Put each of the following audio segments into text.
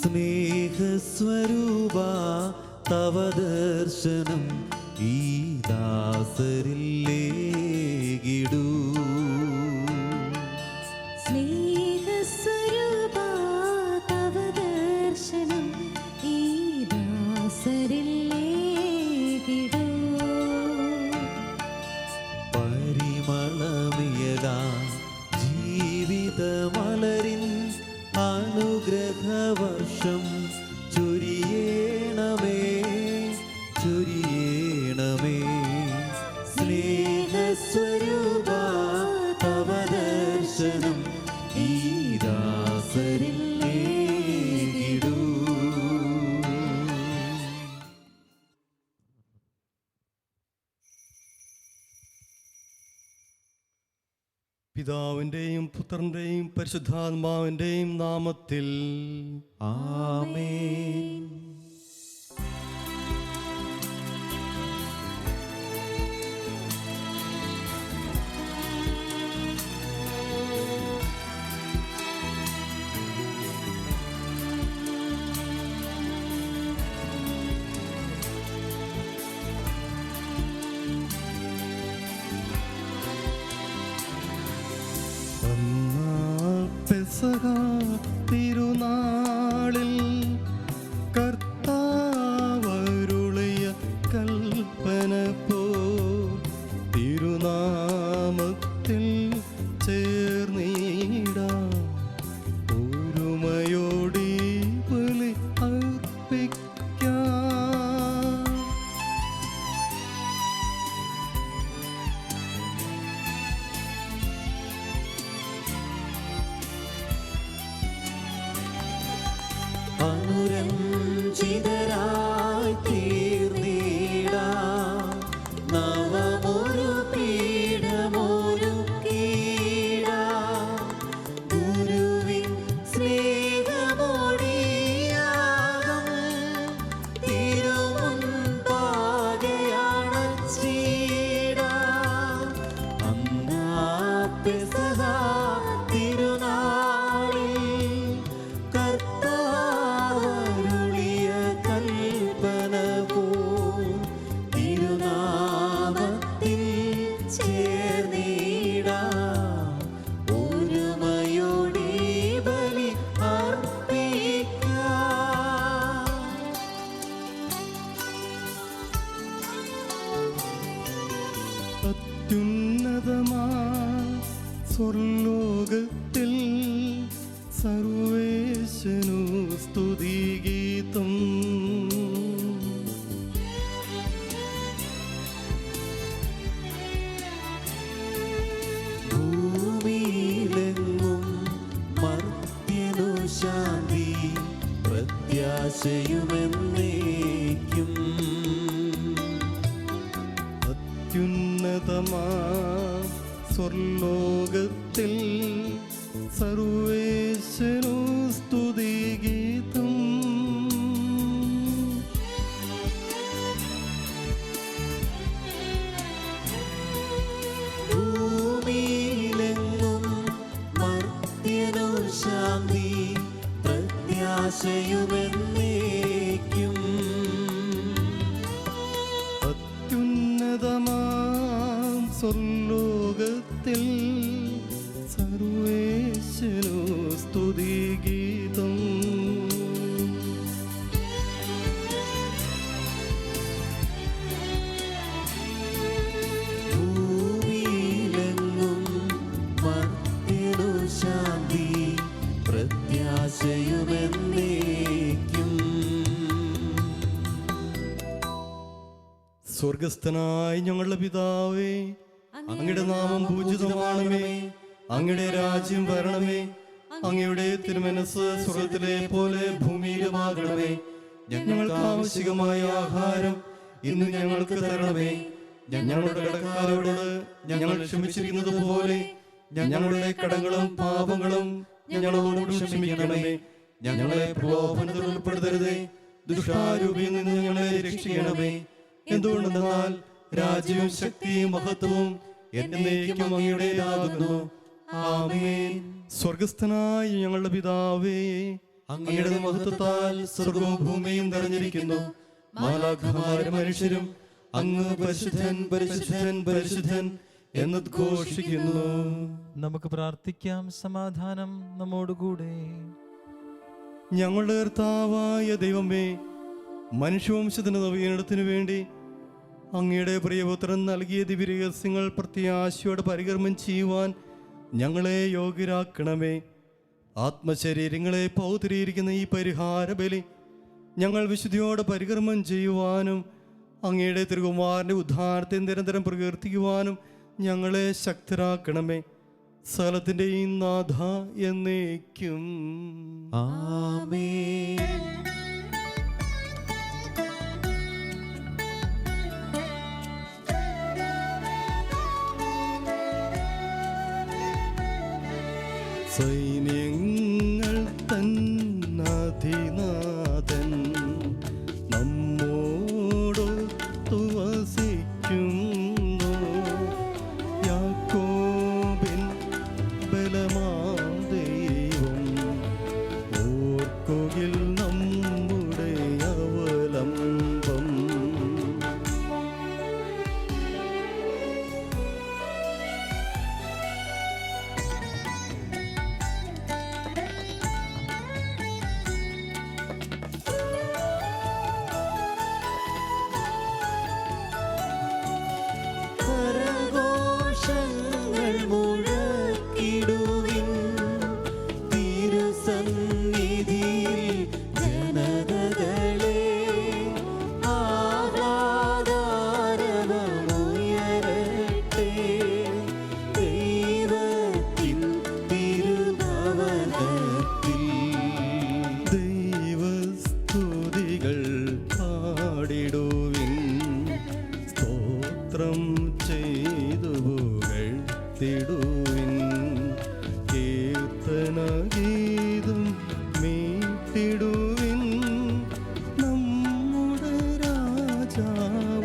സ്നേഹസ്വരൂപ തവ ദർശനം ഈ ദാസരില്ലേകിടൂ. സ്നേഹസ്വരൂപ തവ ദർശനം ഈ ദാസരില്ലേകിടൂ. പരിമളമിയക ജീവിതമലരിൻ അനുഗ്രഹവർഷം ചൊരിയേണമേ ചൊരിയേണമേ. സ്നേഹസ്വരൂപ തവ ദർശനം ഈ ദാസരില്ലേകിടൂ. പിതാവിൻ്റെയും പുത്രൻ്റെയും പരിശുദ്ധാത്മാവിൻ്റെയും നാമത്തിൽ ആമേൻ. പെസഹ തിരുനാളിൽ കർത്താവരുളിയ കൽപ്പന പോ തിരുനാമത്തിൽ ചേർന്നിടാം. ഒരുമയോടി ബലി അർപ്പിക്കാം. അനുരഞ്ജിതരായി തീർന്നിടാം. നവമൊരു പീഠമൊരുക്കിടാം. ഗുരുവിൻ സ്നേഹമൊടിയാകം തിരുമുൻപാകെ അണച്ചിടാം. അന്നാ പെസഹ തിരുനാളിൽ കർത്താവരുളിയ കൽപ്പന പോ തിരുനാമത്തിൽ ചേർന്നിടാം. ഒരുമയോടി ബലി അർപ്പിക്കാം. അത്യുന്നതമാ സ്വർലോകത്തിൽ സർവേശനു സ്തുതിഗീതം. ഭൂമിയിലെങ്ങും മർത്യനു ശാന്തി പ്രത്യാശയുമെന്നേക്കും. അത്യുന്നതമാ സ്വർലോകത്തിൽ സർവേശനു സ്തുതിഗീതം. ഭൂമിയിലെങ്ങും മർത്യനു ശാന്തി പ്രത്യാശയുമെന്നേക്കും. അത്യുന്നതമാം സ്വർലോകത്തിൽ സർവേശനു സ്തുതിഗീതം. ഭൂമിയിലെങ്ങും മർത്യനു ശാന്തി പ്രത്യാശയുമെന്നേക്കും. സ്വർഗസ്ഥനായ ഞങ്ങളുടെ പിതാവേ, അങ്ങയുടെ നാമം പൂജിതമാണമേ. അങ്ങയുടെ രാജ്യം വരണമേ. അങ്ങയുടെ തിരുമനസ് സ്വർഗത്തിലെ പോലെ ഭൂമിയിലുമാകണമേ. ഞങ്ങൾക്ക് ആവശ്യമായ ആഹാരം ഇന്ന് ഞങ്ങൾക്ക് തരണമേ. ഞങ്ങളുടെ കടക്കാരോട് ഞങ്ങൾ ക്ഷമിച്ചിരിക്കുന്നത് പോലെ ഞങ്ങളുടെ കടങ്ങളും പാപങ്ങളും ഞങ്ങളോട് ക്ഷമിക്കണമേ. ഞങ്ങളെ പ്രലോഭനത്തിൽ ഉൾപ്പെടുത്തരുതേ. ദുഷ്ടാരൂപിയിൽ നിന്ന് ഞങ്ങളെ രക്ഷിക്കണമേ. എന്തുകൊണ്ടെന്നാൽ രാജ്യവും ശക്തിയും മഹത്വവും എന്നേക്കും അങ്ങയുടേതാകുന്നു. ആമേൻ. സ്വർഗസ്ഥനായ ഞങ്ങളുടെ പിതാവേ, അങ്ങയുടെ മഹത്വത്താൽ സ്വർഗവും ഭൂമിയും നിറഞ്ഞിരിക്കുന്നു. മാലാഖമാരും മനുഷ്യരും അങ്ങ് പരിശുദ്ധൻ പരിശുദ്ധൻ പരിശുദ്ധൻ എന്നുദ്ഘോഷിക്കുന്നു. നമുക്ക് പ്രാർത്ഥിക്കാം. സമാധാനം നമ്മോടുകൂടെ. ഞങ്ങളുടെ കർത്താവായ ദൈവമേ, മനുഷ്യവംശത്തിന് നവീകരണത്തിനു വേണ്ടി അങ്ങയുടെ പ്രിയപുത്രൻ നൽകിയ ദിവ്യരഹസ്യങ്ങൾ പ്രത്യാശയോടെ പരികർമ്മം ചെയ്യുവാൻ ഞങ്ങളെ യോഗ്യരാക്കണമേ. ആത്മശരീരങ്ങളെ പൗത്രീകരിക്കുന്ന ഈ പരിഹാര ബലി ഞങ്ങൾ വിശുദ്ധിയോടെ പരികർമ്മം ചെയ്യുവാനും അങ്ങയുടെ തിരുകുമാരൻ്റെ ഉദ്ധാരത്തെ നിരന്തരം പ്രകീർത്തിക്കുവാനും ഞങ്ങളെ ശക്തരാക്കണമേ. സകലത്തിൻ്റെയും നാഥ എന്നേക്കും ആമേൻ. സൈന്യങ്ങൾ തന്നധിനാഥൻ നമ്മോടൊത്തു വസിക്കുന്നു. യാക്കോബിൻ ബലമാം ദൈവം ഓർക്കുകിൽ നമ്മുടെ അവലംബം. കരഘോഷങ്ങൾ മുഴക്കിടുവിൻ, തിരുസന്നിധിയിൽ ജനതകളെ ആഹ്ലാദാരവമുയരട്ടെ. ദൈവത്തിൻ തിരുഭവനത്തിൽ ദൈവസ്തുതികൾ പാടിടുവിൻ, സ്തോത്രം ചെയ്തു പുകഴ്ത്തിടുവിൻ. കീർത്തനഗീതം മീട്ടിടുവിൻ, നമ്മുടെ രാജാവനല്ലോ.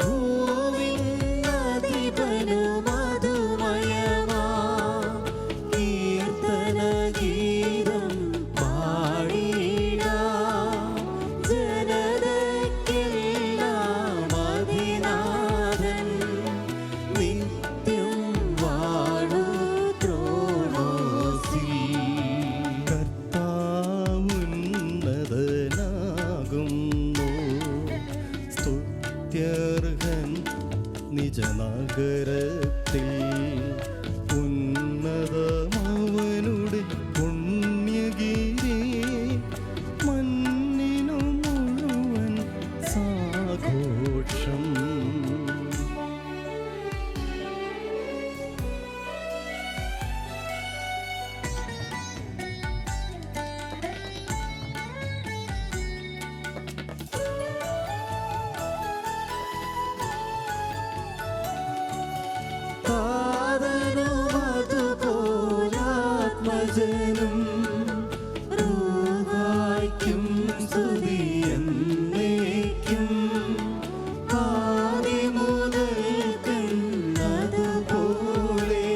ഭൂവിന്നധിപനുമധുമയമാ കീർത്തനഗീതം പാടിടാം. ജനതയ്ക്കെല്ലാം അതിനാഥൻ നിത്യം വാഴു ത്രോണോസിൽ. കർത്താവുന്നതനാകുന്നു, സ്തുത്യർഹൻ നിജനഗരത്തിൽ. ഉന്നതമവനുടെ പുണ്യഗിരി, മണ്ണിനു മുഴുവൻ സാഘോഷം. താതനുമതുപോലാത്മജനും റൂഹായ്ക്കും സ്തുതിയെന്നേക്കും. ആദിമുതൽക്കന്നതുപോലെ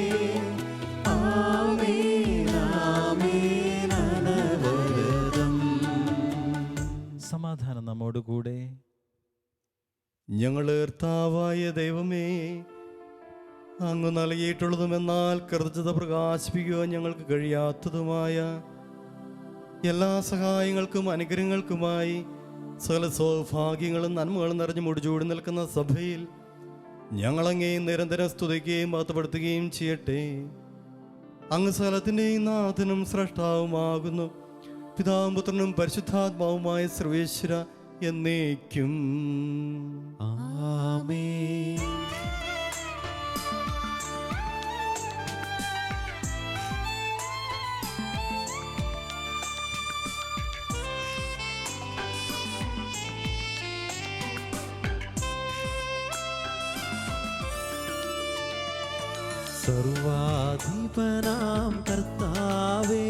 ആമേൻ ആമേൻ അനവരതം. സമാധാനം നമ്മോടുകൂടെ. ഞങ്ങളുടെ കർത്താവായ ദൈവമേ, അങ്ങ് നൽകിയിട്ടുള്ളതും എന്നാൽ കൃതജ്ഞത പ്രകാശിപ്പിക്കുവാൻ ഞങ്ങൾക്ക് കഴിയാത്തതുമായ എല്ലാ സഹായങ്ങൾക്കും അനുഗ്രഹങ്ങൾക്കുമായി സകല സൗഭാഗ്യങ്ങളും നന്മകളും നിറഞ്ഞു മുടിചൂടി നിൽക്കുന്ന സഭയിൽ ഞങ്ങളങ്ങേ നിരന്തരം സ്തുതിക്കുകയും മഹത്വപ്പെടുത്തുകയും ചെയ്യട്ടെ. അങ്ങ് സകലത്തിൻ്റെയും നാഥനും സ്രഷ്ടാവുമാകുന്നു. പിതാവും പുത്രനും പരിശുദ്ധാത്മാവുമായ സർവേശ്വര എന്നേക്കും ആമേൻ. സർവാധിപനാം കർത്താവേ,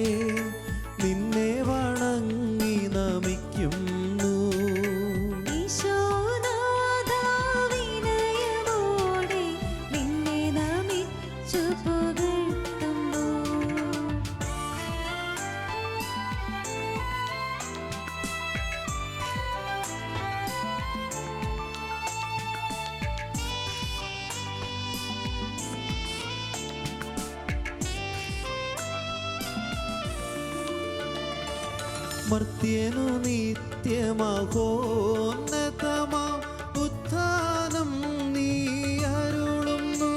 നിന്നെ വണങ്ങി നമിക്കുന്നു. ഈശോനാഥാ വിനയമോടെ നിന്നെ നമിച്ചു പുകഴ്ത്തുന്നു. മർത്യനു നിത്യമഹോന്നതമാം ഉത്ഥാനം നീ അരുളുന്നു.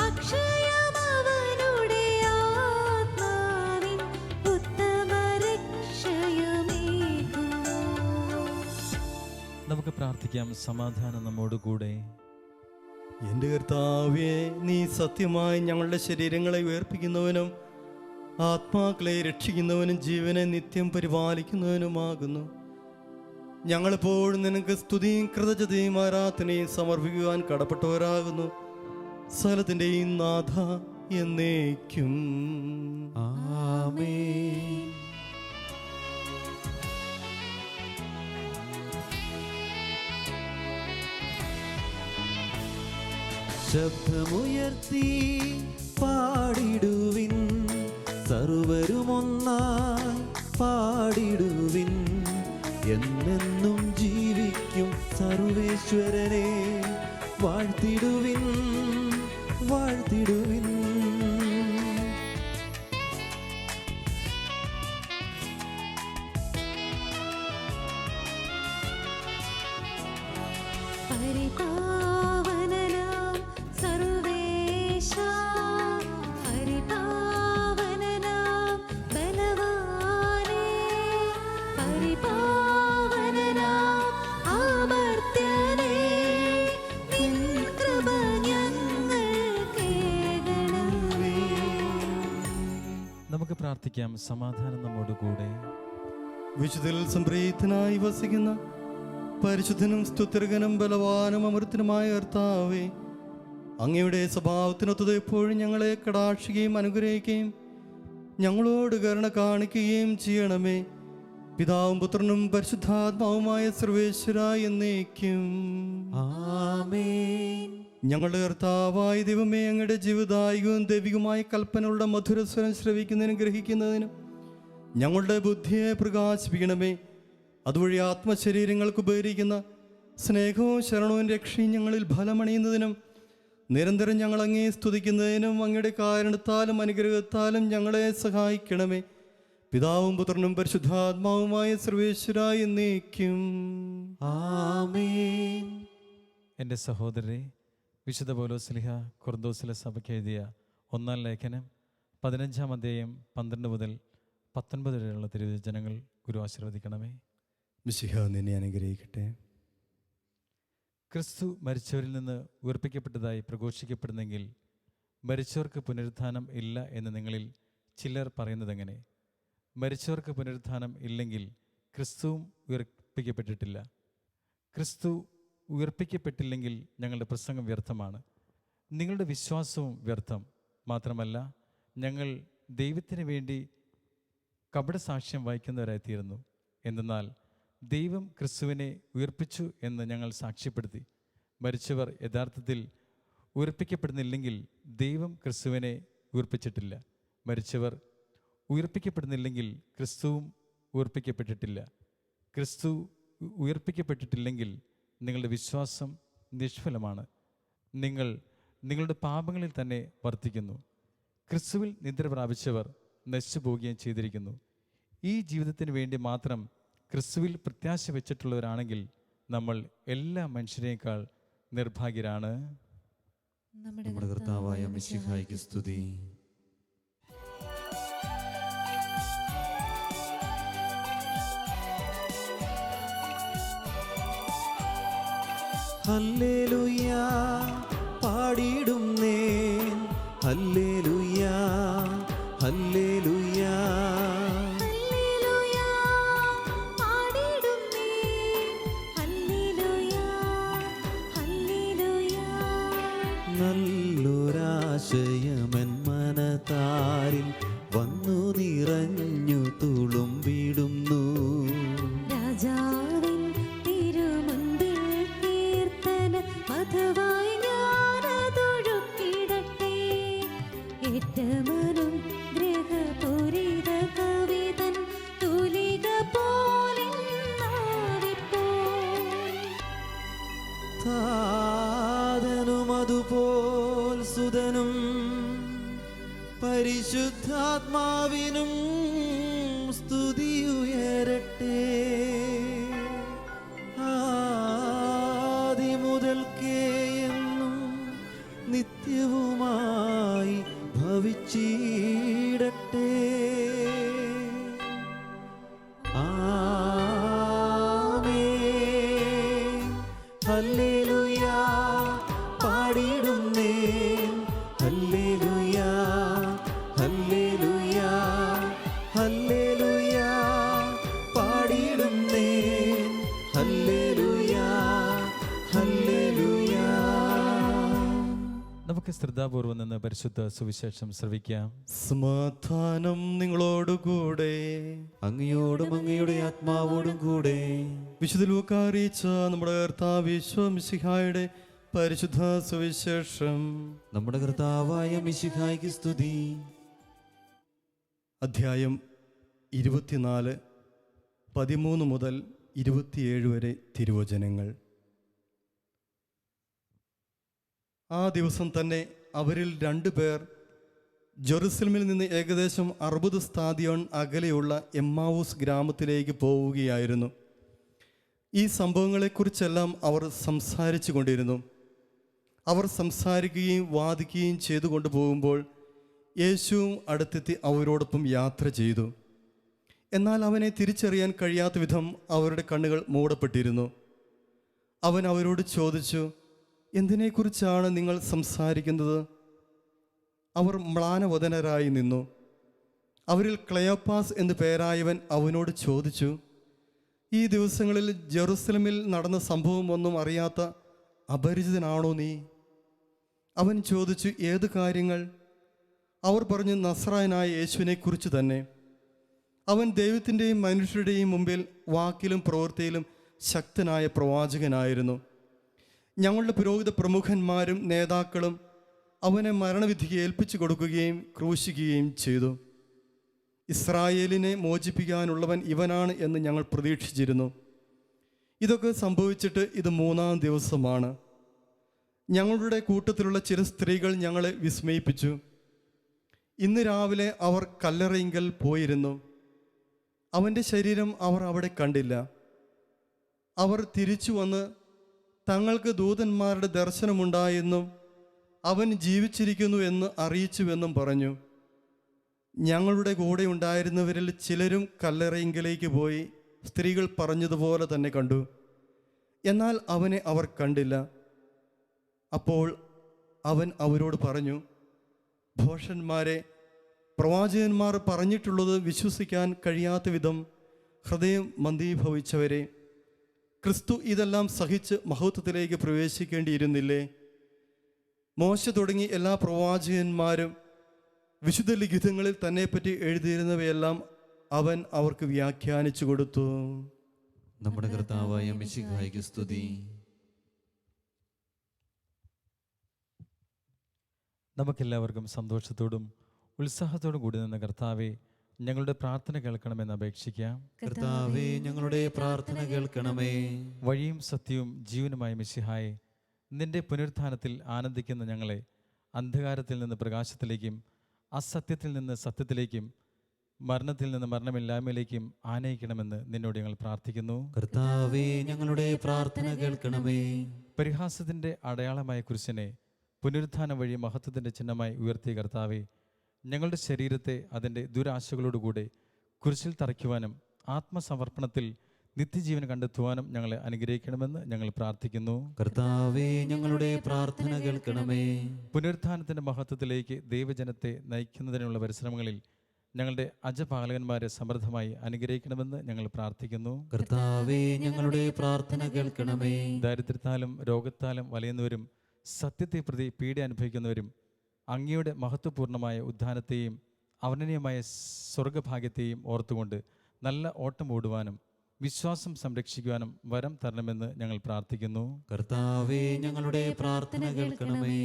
അക്ഷയമവനുടെ ആത്മാവിൻ ഉത്തമരക്ഷയുമേകുന്നു. നമുക്ക് പ്രാർത്ഥിക്കാം. സമാധാനം നമ്മോടുകൂടെ. എൻ്റെ കർത്താവേ, നീ സത്യമായി ഞങ്ങളുടെ ശരീരങ്ങളെ ഉയർപ്പിക്കുന്നവനും ആത്മാക്കളെ രക്ഷിക്കുന്നവനും ജീവനെ നിത്യം പരിപാലിക്കുന്നവനുമാകുന്നു. ഞങ്ങളെപ്പോഴും നിനക്ക് സ്തുതിയും കൃതജ്ഞതയും ആരാധനയും സമർപ്പിക്കുവാൻ കടപ്പെട്ടവരാകുന്നു. സ്ഥലത്തിൻ്റെയും നാഥ എന്നേക്കും. ആമേൻ. ശബ്ദമുയർത്തി പാടിടുവിൻ, സർവരുമൊന്നായി പാടിടുവിൻ. എന്നെന്നും ജീവിക്കും സർവേശ്വരനെ വാഴ്ത്തിടുവിൻ, വാഴ്ത്തിടുവിൻ. പരിപാവനനാം സർവേശാ, പരിപാവനനാം ബലവാനേ, പരിപാവനനാം അമർത്യനേ, നിൻ കൃപ ഞങ്ങൾക്കേകണമേ. നമുക്ക് പ്രാർത്ഥിക്കാം. സമാധാനം നമ്മോടുകൂടെ. വിശുദ്ധൽ സംപ്രീതനായി വസിക്കുന്ന പരിശുദ്ധനും സ്തുത്യർഹനും ബലവാനും അമൃതനുമായ കർത്താവേ, അങ്ങയുടെ സ്വഭാവത്തിനൊത്തത് എപ്പോഴും ഞങ്ങളെ കടാക്ഷിക്കുകയും അനുഗ്രഹിക്കുകയും ഞങ്ങളോട് കരുണ കാണിക്കുകയും ചെയ്യണമേ. പിതാവും പുത്രനും പരിശുദ്ധാത്മാവുമായ സർവേശ്വര എന്നേക്കും. ആമേൻ. ഞങ്ങളുടെ കർത്താവായ ദൈവമേ, അങ്ങയുടെ ജീവദായകവും ദൈവികമായ കൽപ്പനകളുടെ മധുരസ്വരം ശ്രവിക്കുന്നതിനും ഗ്രഹിക്കുന്നതിനും ഞങ്ങളുടെ ബുദ്ധിയെ പ്രകാശിപ്പിക്കണമേ. അതുവഴി ആത്മശരീരങ്ങൾക്ക് ഉപകരിക്കുന്ന സ്നേഹവും ശരണവും രക്ഷയും ഞങ്ങളിൽ ഫലമണിയുന്നതിനും നിരന്തരം ഞങ്ങൾ അങ്ങേ സ്തുതിക്കുന്നതിനും അങ്ങയുടെ കാരണത്താലും അനുഗ്രഹത്താലും ഞങ്ങളെ സഹായിക്കണമേ. പിതാവും പുത്രനും പരിശുദ്ധാത്മാവുമായ സർവേശ്വര എന്നേക്കും. ആമേൻ. എൻ്റെ സഹോദരരെ, വിശുദ്ധ പൗലോസ്ലീഹ കൊറിന്തോസിലെ സഭയ്ക്ക് എഴുതിയ 1-ാം ലേഖനം 15-ാം അധ്യായം 12 മുതൽ 19 വരെയുള്ള തിരുവചനങ്ങൾ ഗുരു ആശീർവദിക്കണമേ. മിശിഹ നിന്നെ അനുഗ്രഹിക്കട്ടെ. ക്രിസ്തു മരിച്ചവരിൽ നിന്ന് ഉയർപ്പിക്കപ്പെട്ടതായി പ്രഘോഷിക്കപ്പെടുന്നെങ്കിൽ മരിച്ചവർക്ക് പുനരുത്ഥാനം ഇല്ല എന്ന് നിങ്ങളിൽ ചിലർ പറയുന്നതെങ്ങനെ? മരിച്ചവർക്ക് പുനരുത്ഥാനം ഇല്ലെങ്കിൽ ക്രിസ്തുവും ഉയർപ്പിക്കപ്പെട്ടിട്ടില്ല. ക്രിസ്തു ഉയർപ്പിക്കപ്പെട്ടില്ലെങ്കിൽ ഞങ്ങളുടെ പ്രസംഗം വ്യർത്ഥമാണ്, നിങ്ങളുടെ വിശ്വാസവും വ്യർത്ഥം. മാത്രമല്ല, ഞങ്ങൾ ദൈവത്തിന് വേണ്ടി കപടസാക്ഷ്യം വഹിക്കുന്നവരായിത്തീരുന്നു. എന്തെന്നാൽ ദൈവം ക്രിസ്തുവിനെ ഉയർപ്പിച്ചു എന്ന് ഞങ്ങൾ സാക്ഷ്യപ്പെടുത്തി. മരിച്ചവർ യഥാർത്ഥത്തിൽ ഉയർപ്പിക്കപ്പെടുന്നില്ലെങ്കിൽ ദൈവം ക്രിസ്തുവിനെ ഉയർപ്പിച്ചിട്ടില്ല. മരിച്ചവർ ഉയർപ്പിക്കപ്പെടുന്നില്ലെങ്കിൽ ക്രിസ്തുവും ഉയർപ്പിക്കപ്പെട്ടിട്ടില്ല. ക്രിസ്തു ഉയർപ്പിക്കപ്പെട്ടിട്ടില്ലെങ്കിൽ നിങ്ങളുടെ വിശ്വാസം നിഷ്ഫലമാണ്, നിങ്ങൾ നിങ്ങളുടെ പാപങ്ങളിൽ തന്നെ വർത്തിക്കുന്നു. ക്രിസ്തുവിൽ നിദ്ര പ്രാപിച്ചവർ നശിച്ചു പോവുകയും ചെയ്തിരിക്കുന്നു. ഈ ജീവിതത്തിന് വേണ്ടി മാത്രം ക്രിസ്തുവിൽ പ്രത്യാശ വെച്ചിട്ടുള്ളവരാണെങ്കിൽ നമ്മൾ എല്ലാ മനുഷ്യരെക്കാൾ നിർഭാഗ്യരാണ്. നമ്മുടെ കർത്താവായ മിശിഹായ്ക്ക് സ്തുതി. ഹല്ലേലൂയ പാടിടുന്നേൻ, ഹല്ലേലൂയ ഹല്ലേലൂയ. ഹല്ലേലൂയ പാടിടുന്നേ, ഹല്ലേലൂയ ഹല്ലേലൂയ. നല്ലൊരാ ആശയമെൻ മനതാരിൽ വന്നു നിറഞ്ഞു തുളുമ്പിടുന്നു. രാജാവിൻ തിരുമുൻപിൽ കീർത്തന മധുവായി ഞാനതൊഴുക്കിടട്ടെ. ഏറ്റമനും ഗ്രഹപൂരിത കവിതൻ തുലിക പോലെന്നാവിപ്പോൾ. താതനും അതുപോൽ സുതനും പരിശുദ്ധാത്മാവിനും സ്തുതിയുയരട്ടെ. ആദിമുതൽക്കേ എന്നും നിത്യവുമായി ഭവിച്ചിടട്ടെ. ആമേൻ. ഹല്ലേലൂയ പാടിടുന്നേ. ഹല്ലേലൂയ ഹല്ലേലൂയ ഹല്ലേലൂയ പാടിടുന്നേ. ഹല്ലേലൂയ ഹല്ലേലൂയ. നമുക്ക് ശ്രദ്ധാപൂർവം നിന്ന് പരിശുദ്ധ സുവിശേഷം ശ്രവിക്കാം. സമാധാനം നിങ്ങളോടുകൂടെ. അങ്ങയോടും അങ്ങയുടെ ആത്മാവോടും കൂടെ. വിശുദ്ധ ലൂക്കാ അറിയിച്ച നമ്മുടെ കർത്താവ് യേശു മിശിഹായുടെ പരിശുദ്ധ സുവിശേഷം. നമ്മുടെ കർത്താവായ മിശിഹായ്ക്ക് സ്തുതി. അധ്യായം 24, 13 മുതൽ 27 വരെ തിരുവചനങ്ങൾ. ആ ദിവസം തന്നെ അവരിൽ 2 പേർ ജെറുസലേമിൽ നിന്ന് ഏകദേശം 60 സ്ഥാദിയോൺ അകലെയുള്ള എമ്മാവൂസ് ഗ്രാമത്തിലേക്ക് പോവുകയായിരുന്നു. ഈ സംഭവങ്ങളെക്കുറിച്ചെല്ലാം അവർ സംസാരിച്ചു കൊണ്ടിരുന്നു. അവർ സംസാരിക്കുകയും വാദിക്കുകയും ചെയ്തുകൊണ്ട് പോകുമ്പോൾ യേശുവും അടുത്തെത്തി അവരോടൊപ്പം യാത്ര ചെയ്തു. എന്നാൽ അവനെ തിരിച്ചറിയാൻ കഴിയാത്ത വിധം അവരുടെ കണ്ണുകൾ മൂടപ്പെട്ടിരുന്നു. അവൻ അവരോട് ചോദിച്ചു, എന്തിനെക്കുറിച്ചാണ് നിങ്ങൾ സംസാരിക്കുന്നത്? അവർ മ്ലാനവദനരായി നിന്നു. അവരിൽ ക്ലെയോപ്പാസ് എന്നു പേരായവൻ അവനോട് ചോദിച്ചു, ഈ ദിവസങ്ങളിൽ ജെറുസലേമിൽ നടന്ന സംഭവം ഒന്നും അറിയാത്ത അപരിചിതനാണോ നീ? അവൻ ചോദിച്ചു, ഏത് കാര്യങ്ങൾ? അവർ പറഞ്ഞു, നസ്രായനായ യേശുവിനെക്കുറിച്ച് തന്നെ. അവൻ ദൈവത്തിൻ്റെയും മനുഷ്യരുടെയും മുമ്പിൽ വാക്കിലും പ്രവൃത്തിയിലും ശക്തനായ പ്രവാചകനായിരുന്നു. ഞങ്ങളുടെ പുരോഹിത പ്രമുഖന്മാരും നേതാക്കളും അവനെ മരണവിധിക്ക് ഏൽപ്പിച്ചു കൊടുക്കുകയും ക്രൂശിക്കുകയും ചെയ്തു. ഇസ്രായേലിനെ മോചിപ്പിക്കാനുള്ളവൻ ഇവനാണ് എന്ന് ഞങ്ങൾ പ്രതീക്ഷിച്ചിരുന്നു. ഇതൊക്കെ സംഭവിച്ചിട്ട് ഇത് 3-ാം ദിവസമാണ്. ഞങ്ങളുടെ കൂട്ടത്തിലുള്ള ചില സ്ത്രീകൾ ഞങ്ങളെ വിസ്മയിപ്പിച്ചു. ഇന്ന് രാവിലെ അവർ കല്ലറയിങ്കൽ പോയിരുന്നു. അവൻ്റെ ശരീരം അവർ അവിടെ കണ്ടില്ല. അവർ തിരിച്ചു വന്ന് തങ്ങൾക്ക് ദൂതന്മാരുടെ ദർശനമുണ്ടായെന്നും അവൻ ജീവിച്ചിരിക്കുന്നു എന്ന് അറിയിച്ചുവെന്നും പറഞ്ഞു. ഞങ്ങളുടെ കൂടെ ഉണ്ടായിരുന്നവരിൽ ചിലരും കല്ലറയിങ്കലേക്ക് പോയി സ്ത്രീകൾ പറഞ്ഞതുപോലെ തന്നെ കണ്ടു. എന്നാൽ അവനെ അവർ കണ്ടില്ല. അപ്പോൾ അവൻ അവരോട് പറഞ്ഞു, ഭോഷന്മാരെ, പ്രവാചകന്മാർ പറഞ്ഞിട്ടുള്ളത് വിശ്വസിക്കാൻ കഴിയാത്ത വിധം ഹൃദയം മന്ദീഭവിച്ചവരെ, ക്രിസ്തു ഇതെല്ലാം സഹിച്ച് മഹത്വത്തിലേക്ക് പ്രവേശിക്കേണ്ടിയിരുന്നില്ലേ? മോശ തുടങ്ങി എല്ലാ പ്രവാചകന്മാരും വിശുദ്ധ ലിഖിതങ്ങളിൽ തന്നെപ്പറ്റി എഴുതിയിരുന്നവയെല്ലാം അവൻ അവർക്ക് വ്യാഖ്യാനിച്ചു കൊടുത്തു. നമ്മുടെ കർത്താവായ മിശിഹായ്ക്ക് സ്തുതി. നമുക്കെല്ലാവർക്കും സന്തോഷത്തോടും ഉത്സാഹത്തോടും കൂടി നിന്ന കർത്താവെ, ഞങ്ങളുടെ പ്രാർത്ഥന കേൾക്കണമെന്ന് അപേക്ഷിക്കാം. കർത്താവേ, ഞങ്ങളുടെ പ്രാർത്ഥന കേൾക്കണമേ. വഴിയും സത്യവും ജീവനുമായ മിശിഹായെ, നിന്റെ പുനരുത്ഥാനത്തിൽ ആനന്ദിക്കുന്ന ഞങ്ങളെ അന്ധകാരത്തിൽ നിന്ന് പ്രകാശത്തിലേക്കും അസത്യത്തിൽ നിന്ന് സത്യത്തിലേക്കും മരണത്തിൽ നിന്ന് മരണമില്ലായ്മയിലേക്കും ആനയിക്കണമെന്ന് നിന്നോട് ഞങ്ങൾ പ്രാർത്ഥിക്കുന്നു. കർത്താവേ, ഞങ്ങളുടെ പ്രാർത്ഥന കേൾക്കണമേ. പരിഹാസത്തിൻ്റെ അടയാളമായ കുരിശിനെ പുനരുത്ഥാനം വഴി മഹത്വത്തിൻ്റെ ചിഹ്നമായി ഉയർത്തിയ കർത്താവെ, ഞങ്ങളുടെ ശരീരത്തെ അതിൻ്റെ ദുരാശകളോടുകൂടെ കുരിശിൽ തറയ്ക്കുവാനും ആത്മസമർപ്പണത്തിൽ നിത്യജീവൻ കണ്ടെത്തുവാനും ഞങ്ങളെ അനുഗ്രഹിക്കണമെന്ന് ഞങ്ങൾ പ്രാർത്ഥിക്കുന്നു. കർത്താവേ, ഞങ്ങളുടെ പ്രാർത്ഥന കേൾക്കണമേ. പുനരുത്ഥാനത്തിൻ്റെ മഹത്വത്തിലേക്ക് ദൈവജനത്തെ നയിക്കുന്നതിനുള്ള പരിശ്രമങ്ങളിൽ ഞങ്ങളുടെ അജപാലകന്മാരെ സമൃദ്ധമായി അനുഗ്രഹിക്കണമെന്ന് ഞങ്ങൾ പ്രാർത്ഥിക്കുന്നു. കർത്താവേ, ഞങ്ങളുടെ പ്രാർത്ഥന കേൾക്കണമേ. ദാരിദ്ര്യത്താലും രോഗത്താലും വലയുന്നവരും സത്യത്തെ പ്രതി പീഡ അനുഭവിക്കുന്നവരും അങ്ങയുടെ മഹത്വപൂർണ്ണമായ ഉദ്ധാനത്തെയും അവർണ്ണനീയമായ സ്വർഗഭാഗ്യത്തെയും ഓർത്തുകൊണ്ട് നല്ല ഓട്ടം ഓടുവാനും വിശ്വാസം സംരക്ഷിക്കുവാനും വരം തരണമെന്ന് ഞങ്ങൾ പ്രാർത്ഥിക്കുന്നു. കർത്താവേ, ഞങ്ങളുടെ പ്രാർത്ഥന കേൾക്കണമേ.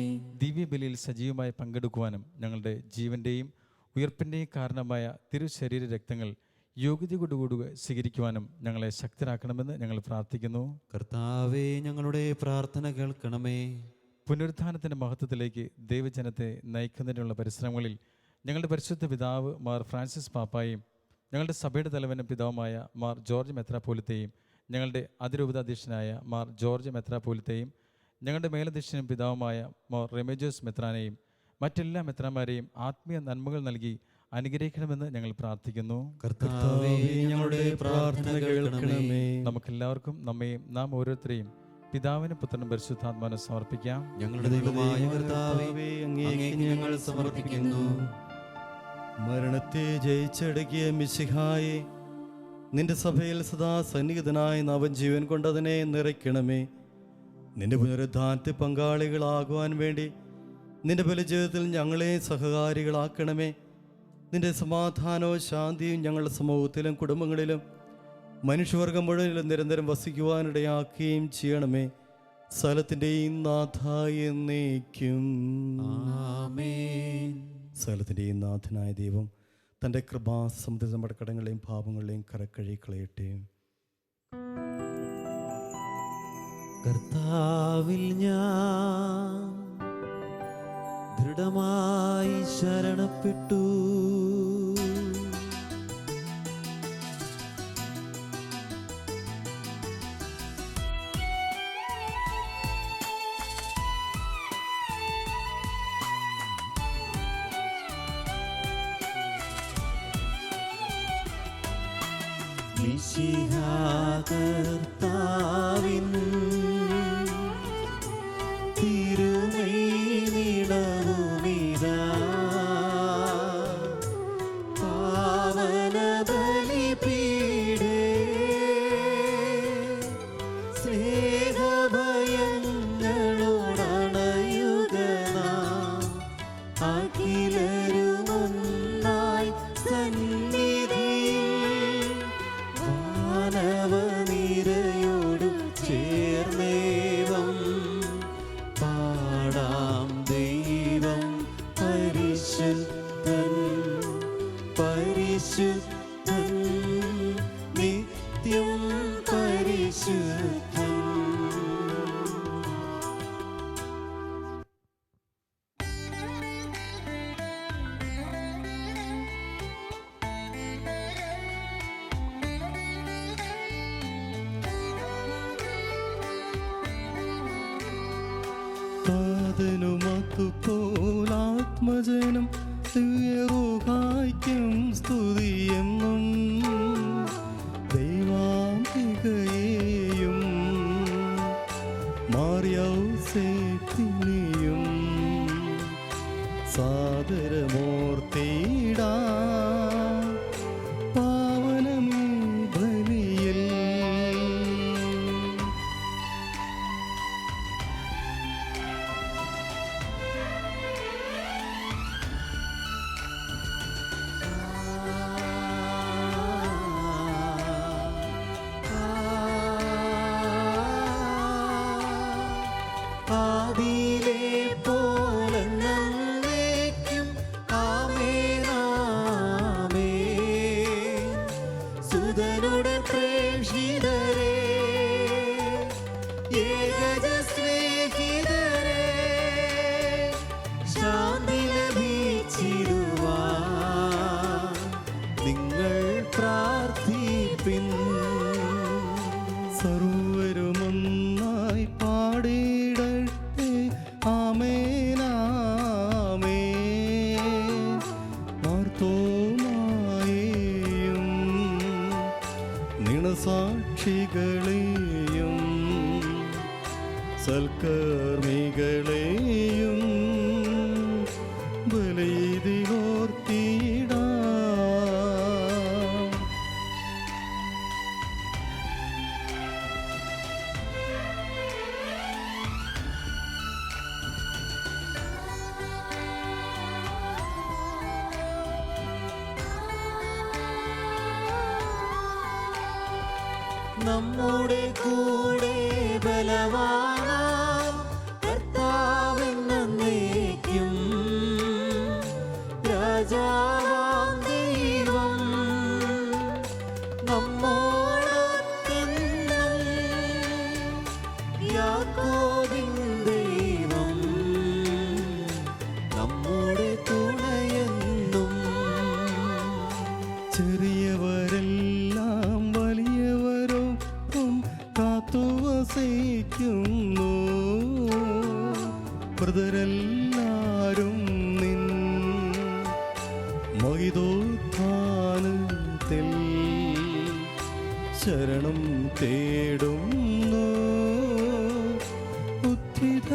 ദിവ്യബലിയിൽ സജീവമായി പങ്കെടുക്കുവാനും ഞങ്ങളുടെ ജീവൻ്റെയും ഉയർപ്പിൻ്റെയും കാരണമായ തിരുശരീര രക്തങ്ങൾ യോഗ്യതയോടുകൂടി സ്വീകരിക്കുവാനും ഞങ്ങളെ ശക്തരാക്കണമെന്ന് ഞങ്ങൾ പ്രാർത്ഥിക്കുന്നു. കർത്താവേ, ഞങ്ങളുടെ പ്രാർത്ഥന കേൾക്കണമേ. പുനരുത്ഥാനത്തിൻ്റെ മഹത്വത്തിലേക്ക് ദൈവജനത്തെ നയിക്കുന്നതിനുള്ള പരിശ്രമങ്ങളിൽ ഞങ്ങളുടെ പരിശുദ്ധ പിതാവ് മാർ ഫ്രാൻസിസ് പാപ്പായും ഞങ്ങളുടെ സഭയുടെ തലവനും പിതാവുമായ മാർ ജോർജ് മെത്രാപ്പോലിത്തെയും ഞങ്ങളുടെ അതിരൂപതാധ്യക്ഷനായ മാർ ജോർജ് മെത്രാപ്പോലിത്തെയും ഞങ്ങളുടെ മേലധ്യക്ഷനും പിതാവുമായ മാർ റെമേജോസ് മെത്രാനെയും മറ്റെല്ലാ മെത്രാന്മാരെയും ആത്മീയ നന്മകൾ നൽകി അനുഗ്രഹിക്കണമെന്ന് ഞങ്ങൾ പ്രാർത്ഥിക്കുന്നു. കർത്താവേ, ഞങ്ങളുടെ പ്രാർത്ഥന കേൾക്കണമേ. നമുക്കെല്ലാവർക്കും നമ്മയും നാം ഓരോരുത്തരെയും പിതാവിനും പുത്രനും പരിശുദ്ധാത്മാവിനും സമർപ്പിക്കാം. ഞങ്ങളുടെ ദൈവമായ കർത്താവേ, അങ്ങേക്ക് ഞങ്ങൾ സമർപ്പിക്കുന്നു. മരണത്തെ ജയിച്ചടക്കിയ മിശിഹായെ, നിന്റെ സഭയിൽ സദാ സന്നിഹിതനായ നവൻ ജീവൻ കൊണ്ടതിനെ നിറയ്ക്കണമേ. നിന്റെ പുനരുദ്ധാനത്തെ പങ്കാളികളാകുവാൻ വേണ്ടി നിന്റെ ബലിജീവിതത്തിൽ ഞങ്ങളെ സഹകാരികളാക്കണമേ. നിന്റെ സമാധാനവും ശാന്തിയും ഞങ്ങളുടെ സമൂഹത്തിലും കുടുംബങ്ങളിലും മനുഷ്യവർഗം മുഴുവനിലും നിരന്തരം വസിക്കുവാനിടയാക്കുകയും ചെയ്യണമേ. സ്ഥലത്തിൻ്റെയും നാഥായ എന്നേക്കും ആമേൻ. സകലത്തിൻ്റെയും നാഥനായ ദൈവം തൻ്റെ കൃപാസമുദ്ര നമ്മുടെ കടങ്ങളെയും പാപങ്ങളെയും കരക്കഴുകിക്കളയട്ടെ. കർത്താവിൽ ഞാൻ ദൃഢമായി ശരണപ്പെട്ടു. കർത്താവിൻ തിരുമൈനിടവുമിതാ പാവനബലിപീഠേ സ്നേഹഭയങ്ങളോടണയുക നാം അഖിലരുമൊന്നായി നിരയോടു ചേർന്നേവം പാടാം. ദൈവം പരിശുദ്ധൻ പരിശുദ്ധൻ നിത്യം പരിശുദ്ധൻ. പോലാത്മജനം ദിവ്യരൂഹായ്ക്കും സ്തുതിയെന്നും ദൈവാംബികയെയും മാർയൗസേപ്പിനെയും സാദരമൂർത്തിയിടാ പാവനമേ ബലിയിൽ. ആദിയിലെ പോലെ എന്നേക്കും ആമേൻ ആമേൻ. സുതനുടെ പ്രേക്ഷിതരേ, ഏകജ സ്നേഹിതരേ, ശാന്തി ലഭിച്ചിടുവാൻ നിങ്ങൾ പ്രാർത്ഥിപ്പിൻ. സർവരുമൊന്നായി പാടിയിടട്ടെ ആമേൻ ആമേൻ. മാർത്തോമായെയും നിണസാക്ഷികളെയും സൽക്കർമ്മികളെയും ബലിയിലോർത്തിയിടാം. നമ്മുടെ കൂടെ ബലവാനാം കർത്താവെന്നേക്കും രാജാവാം ദൈവം നമ്മോടൊത്തെന്നും യാക്കോബിൻ ദൈവം നമ്മുടെ തുണയെന്നും. ചെറിയവരെല്ലാം വലിയവരൊപ്പം കാത്തുവസിക്കുന്നു. മൃതരെല്ലാരും നിൻ മഹിതോത്ഥാനത്തിൽ ശരണം തേടുന്നു. ഉദ്ധിതരായിടുവാൻ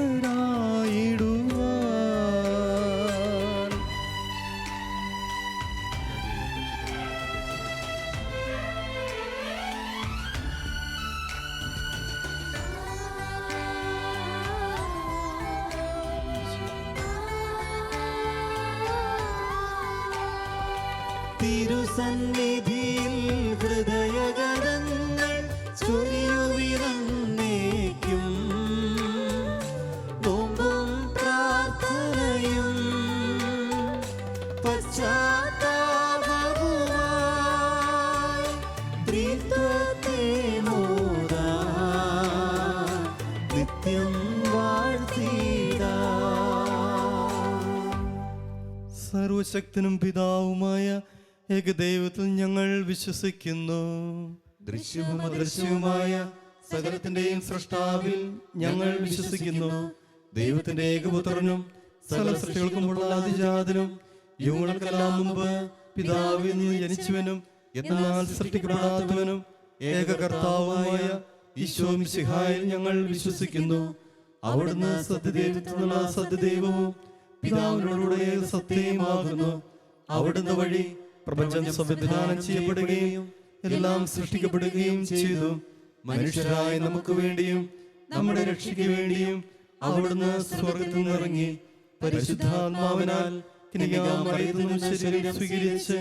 തിരുസന്നിധിയിൽ ഹൃദയഗതങ്ങൾ ചൊരിയുവിനേക്കും നോമ്പും പ്രാർത്ഥനയും പശ്ചാത്താപവുമായി ത്രിത്വത്തെ മോദാൻ നിത്യം വാഴ്ത്തിടാം. സർവശക്തനും പിതാവുമായ ഏകദൈവത്തിൽ ഞങ്ങൾ വിശ്വസിക്കുന്നു. ദൃശ്യവും അദൃശ്യവുമായ സകലത്തിന്റെയും സൃഷ്ടാവിൽ ഞങ്ങൾ വിശ്വസിക്കുന്നു. ദൈവത്തിന്റെ ഏകപുത്രനും സകല സൃഷ്ടികൾക്കുമുള്ള അതിജാതനും യുഗങ്ങൾക്കെല്ലാം മുമ്പ് പിതാവിൽ നിന്ന് ജനിച്ചവനും എന്നാൽ സൃഷ്ടിക്കപ്പെടാത്തവനും ഏക കർത്താവുമായ ഈശോ മിശിഹായിൽ ഞങ്ങൾ വിശ്വസിക്കുന്നു. അവിടുന്ന് സത്യദൈവത്തിനുള്ള സത്യദൈവവും പിതാവിനോടുകൂടെ സത്യമാകുന്നു. അവിടുന്ന് വഴി പ്രപഞ്ചം സംവിധാനം ചെയ്യപ്പെടുകയും എല്ലാം സൃഷ്ടിക്കപ്പെടുകയും ചെയ്തു. മനുഷ്യരായ നമുക്ക് വേണ്ടിയും നമ്മുടെ രക്ഷയ്ക്ക് വേണ്ടിയും അവിടുന്ന് സ്വർഗത്തിൽ നിന്നിറങ്ങി പരിശുദ്ധാത്മാവിനാൽ കന്യകാമറിയത്തിൽ നിന്ന് ശരീരം സ്വീകരിച്ച്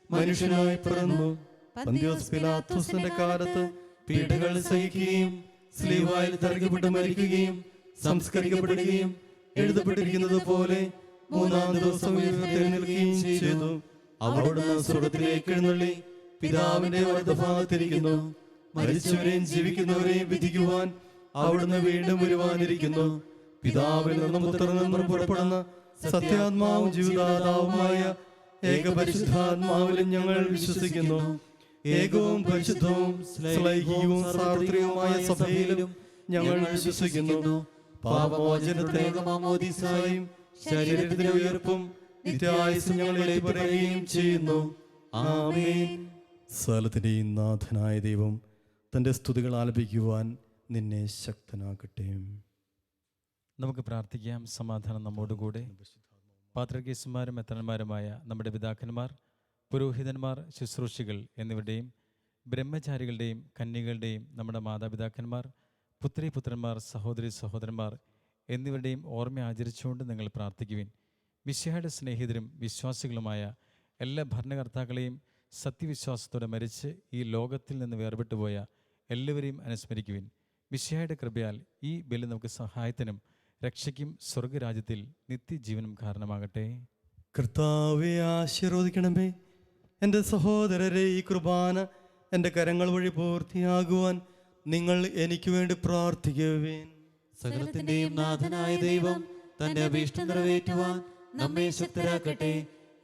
മനുഷ്യനായി പിറന്നു. പന്തിയോസ് പിലാത്തോസിന്റെ കാലത്ത് പീഡകൾ സഹിക്കുകയും സ്ലീവായിൽ തറയ്ക്കപ്പെട്ട് മരിക്കുകയും സംസ്കരിക്കപ്പെടുകയും എഴുതപ്പെട്ടിരിക്കുന്നത് പോലെ മൂന്നാം ദിവസം ഉയർത്തെഴുന്നേൽക്കുകയും ചെയ്തു. അവിടുന്ന് സ്വർഗത്തിലേക്ക് എഴുന്നള്ളി പിതാവിന്റെ വലതുഭാഗത്തിരിക്കുന്നു. മരിച്ചവരെയും ജീവിക്കുന്നവരെയും വിധിക്കുവാൻ അവിടുന്ന് വീണ്ടും വരുവാനിരിക്കുന്നു. പിതാവിൽ നിന്നും പുത്രനിൽ നിന്നും പുറപ്പെടുന്ന സത്യാത്മാവും ജീവിതാതാവുമായ ഏകപരിശുദ്ധാത്മാവിലും ഞങ്ങൾ വിശ്വസിക്കുന്നു. ഏകവും പരിശുദ്ധവും ശ്ലൈഹികവും സാർവത്രികവുമായ സഭയിലും ഞങ്ങൾ വിശ്വസിക്കുന്നു. പാപമോചനത്തെ മാമോദീസായും ശരീരത്തിന്റെ ഉയർപ്പും നിത്യായുസ്സും ഞങ്ങൾ ഏറ്റുപറയുകയും ചെയ്യുന്നു. ആമേൻ. സകലത്തിന്റെയും നാഥനായ ദൈവം തന്റെ സ്തുതികൾ ആലപിക്കുവാൻ നിന്നെ ശക്തനാക്കട്ടെ. നമുക്ക് പ്രാർത്ഥിക്കാം. സമാധാനം നമ്മോടുകൂടെ. പാത്രകേസുമാരും മെത്രന്മാരുമായ നമ്മുടെ പിതാക്കന്മാർ, പുരോഹിതന്മാർ, ശുശ്രൂഷികൾ എന്നിവരുടെയും ബ്രഹ്മചാരികളുടെയും കന്യകളുടെയും നമ്മുടെ മാതാപിതാക്കന്മാർ, പുത്രിപുത്രന്മാർ, സഹോദരി സഹോദരന്മാർ എന്നിവരുടെയും ഓർമ്മ ആചരിച്ചുകൊണ്ട് നിങ്ങൾ പ്രാർത്ഥിക്കുവിൻ. മിശിഹായുടെ സ്നേഹിതരും വിശ്വാസികളുമായ എല്ലാ ഭരണകർത്താക്കളെയും സത്യവിശ്വാസത്തോടെ മരിച്ച് ഈ ലോകത്തിൽ നിന്ന് വേർപെട്ടുപോയ എല്ലാവരെയും അനുസ്മരിക്കുവിൻ. മിശിഹായുടെ കൃപയാൽ ഈ ബലി നമുക്ക് സഹായത്തിനും രക്ഷയ്ക്കും സ്വർഗരാജ്യത്തിൽ നിത്യജീവനും കാരണമാകട്ടെ. കർത്താവെ ആശീർവദിക്കണമേ. എൻ്റെ സഹോദരരെ, ഈ കുർബാന എൻ്റെ കരങ്ങൾ വഴി പൂർത്തിയാകുവാൻ നിങ്ങൾ എനിക്ക് വേണ്ടി പ്രാർത്ഥിക്കുവേൻ. സകലത്തിന്റെയും നാഥനായ ദൈവം തന്റെ അഭീഷ്ടം നിറവേറ്റുവാൻ നമ്മെ ശക്തരാക്കട്ടെ.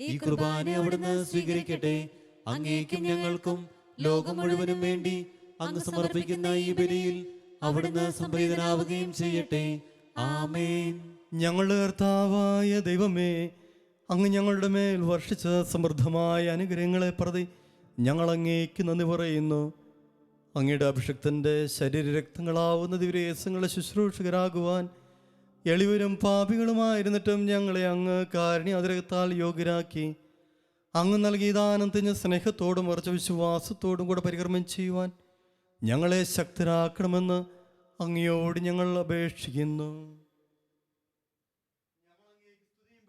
ഈ കുർബാന അവിടുന്ന് സ്വീകരിക്കട്ടെ. അങ്ങേക്കും ഞങ്ങൾക്കും ലോകം മുഴുവനും വേണ്ടി അങ്ങ് സമർപ്പിക്കുന്ന ഈ ബലിയിൽ അവിടുന്ന് സംപ്രീതനാവുകയും ചെയ്യട്ടെ. ആമേൻ. ഞങ്ങളുടെ കർത്താവായ ദൈവമേ, അങ്ങ് ഞങ്ങളുടെ മേൽ വർഷിച്ച സമൃദ്ധമായ അനുഗ്രഹങ്ങളെ പ്രതി ഞങ്ങൾ അങ്ങേക്ക് നന്ദി പറയുന്നു. അങ്ങയുടെ അഭിഷിക്തൻ്റെ ശരീരരക്തങ്ങളാവുന്ന ദിവ്യരഹസ്യങ്ങളുടെ ശുശ്രൂഷകരാകുവാൻ എളിവരും പാപികളുമായിരുന്നിട്ടും ഞങ്ങളെ അങ്ങ് കാരുണ്യാതിരകത്താൽ യോഗ്യരാക്കി. അങ്ങ് നൽകിയ ദാനം തിഞ്ഞ സ്നേഹത്തോടും ഉറച്ച വിശ്വാസത്തോടും കൂടെ പരികർമ്മം ചെയ്യുവാൻ ഞങ്ങളെ ശക്തരാക്കണമെന്ന് അങ്ങയോട് ഞങ്ങൾ അപേക്ഷിക്കുന്നു.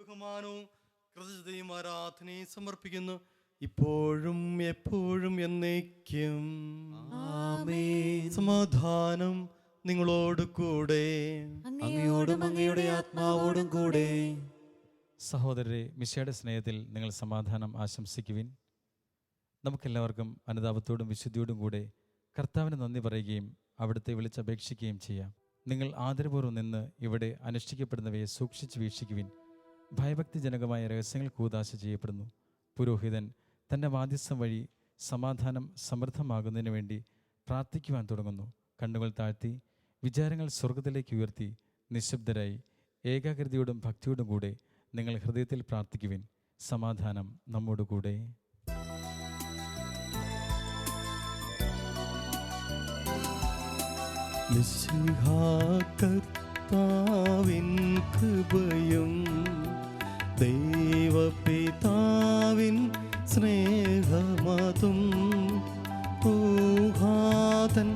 ബഹുമാനവും കൃതജ്ഞതയും ആരാധനയും സമർപ്പിക്കുന്നു, ഇപ്പോഴും എപ്പോഴും എന്നേക്കും. ആമേൻ. സമാധാനം നിങ്ങളോട് കൂടെ. അങ്ങയോടും അങ്ങയുടെ ആത്മാവോടും കൂടെ. സഹോദരരെ, മിശിഹായുടെ സ്നേഹത്തിൽ നിങ്ങൾ സമാധാനം ആശംസിക്കുവിൻ. നമുക്കെല്ലാവർക്കും അനുതാപത്തോടും വിശുദ്ധിയോടും കൂടെ കർത്താവിന് നന്ദി പറയുകയും അവിടുത്തെ വിളിച്ചപേക്ഷിക്കുകയും ചെയ്യാം. നിങ്ങൾ ആദരപൂർവ്വം നിന്ന് ഇവിടെ അനുഷ്ഠിക്കപ്പെടുന്നവയെ സൂക്ഷിച്ച് വീക്ഷിക്കുവിൻ. ഭയഭക്തിജനകമായ രഹസ്യങ്ങൾ കൂദാശ ചെയ്യപ്പെടുന്നു. പുരോഹിതൻ തൻ്റെ മാധ്യസ്ഥം വഴി സമാധാനം സമൃദ്ധമാകുന്നതിന് വേണ്ടി പ്രാർത്ഥിക്കുവാൻ തുടങ്ങുന്നു. കണ്ണുകൾ താഴ്ത്തി വിചാരങ്ങൾ സ്വർഗത്തിലേക്ക് ഉയർത്തി നിശബ്ദരായി ഏകാഗ്രതയോടും ഭക്തിയോടും കൂടെ നിങ്ങൾ ഹൃദയത്തിൽ പ്രാർത്ഥിക്കുവിൻ. സമാധാനം നമ്മോടുകൂടെ. മിശിഹാ കർത്താവിൻ കൃപയും ദൈവപിതാവിൻ സ്നേഹമതും ഊഹാതൻ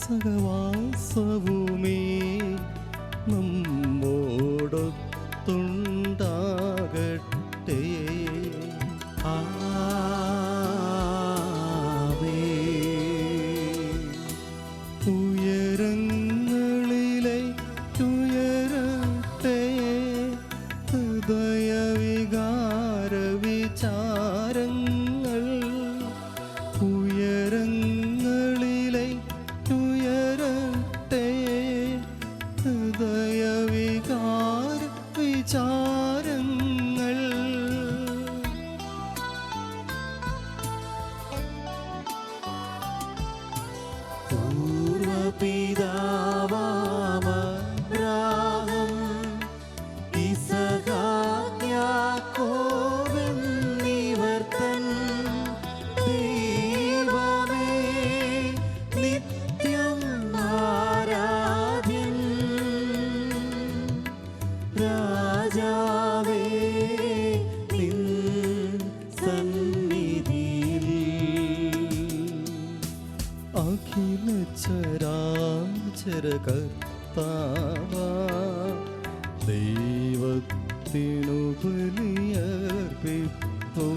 സഹവാസവുമേ നമ്മോടൊത്തുണ്ടാകട്ടെ. ഉയരങ്ങളിലേക്കുയരട്ടെ ഹൃദയവികാര വിചാരങ്ങൾ. ഉയരങ്ങളിലേക്കുയരട്ടെ ഹൃദയവികാര വിചാരങ്ങൾ. പൂർവപിതാവാമബ്രാഹം യാക്കോബെന്നിവർ തൻ ദൈവമേ നിത്യം ആരാധ്യൻ. രാജാവേ നിൻ സന്നിധിയിൽ അഖില ചരാചര കർത്താവാ ദൈവത്തിനു ബലിയർപ്പിപ്പോ.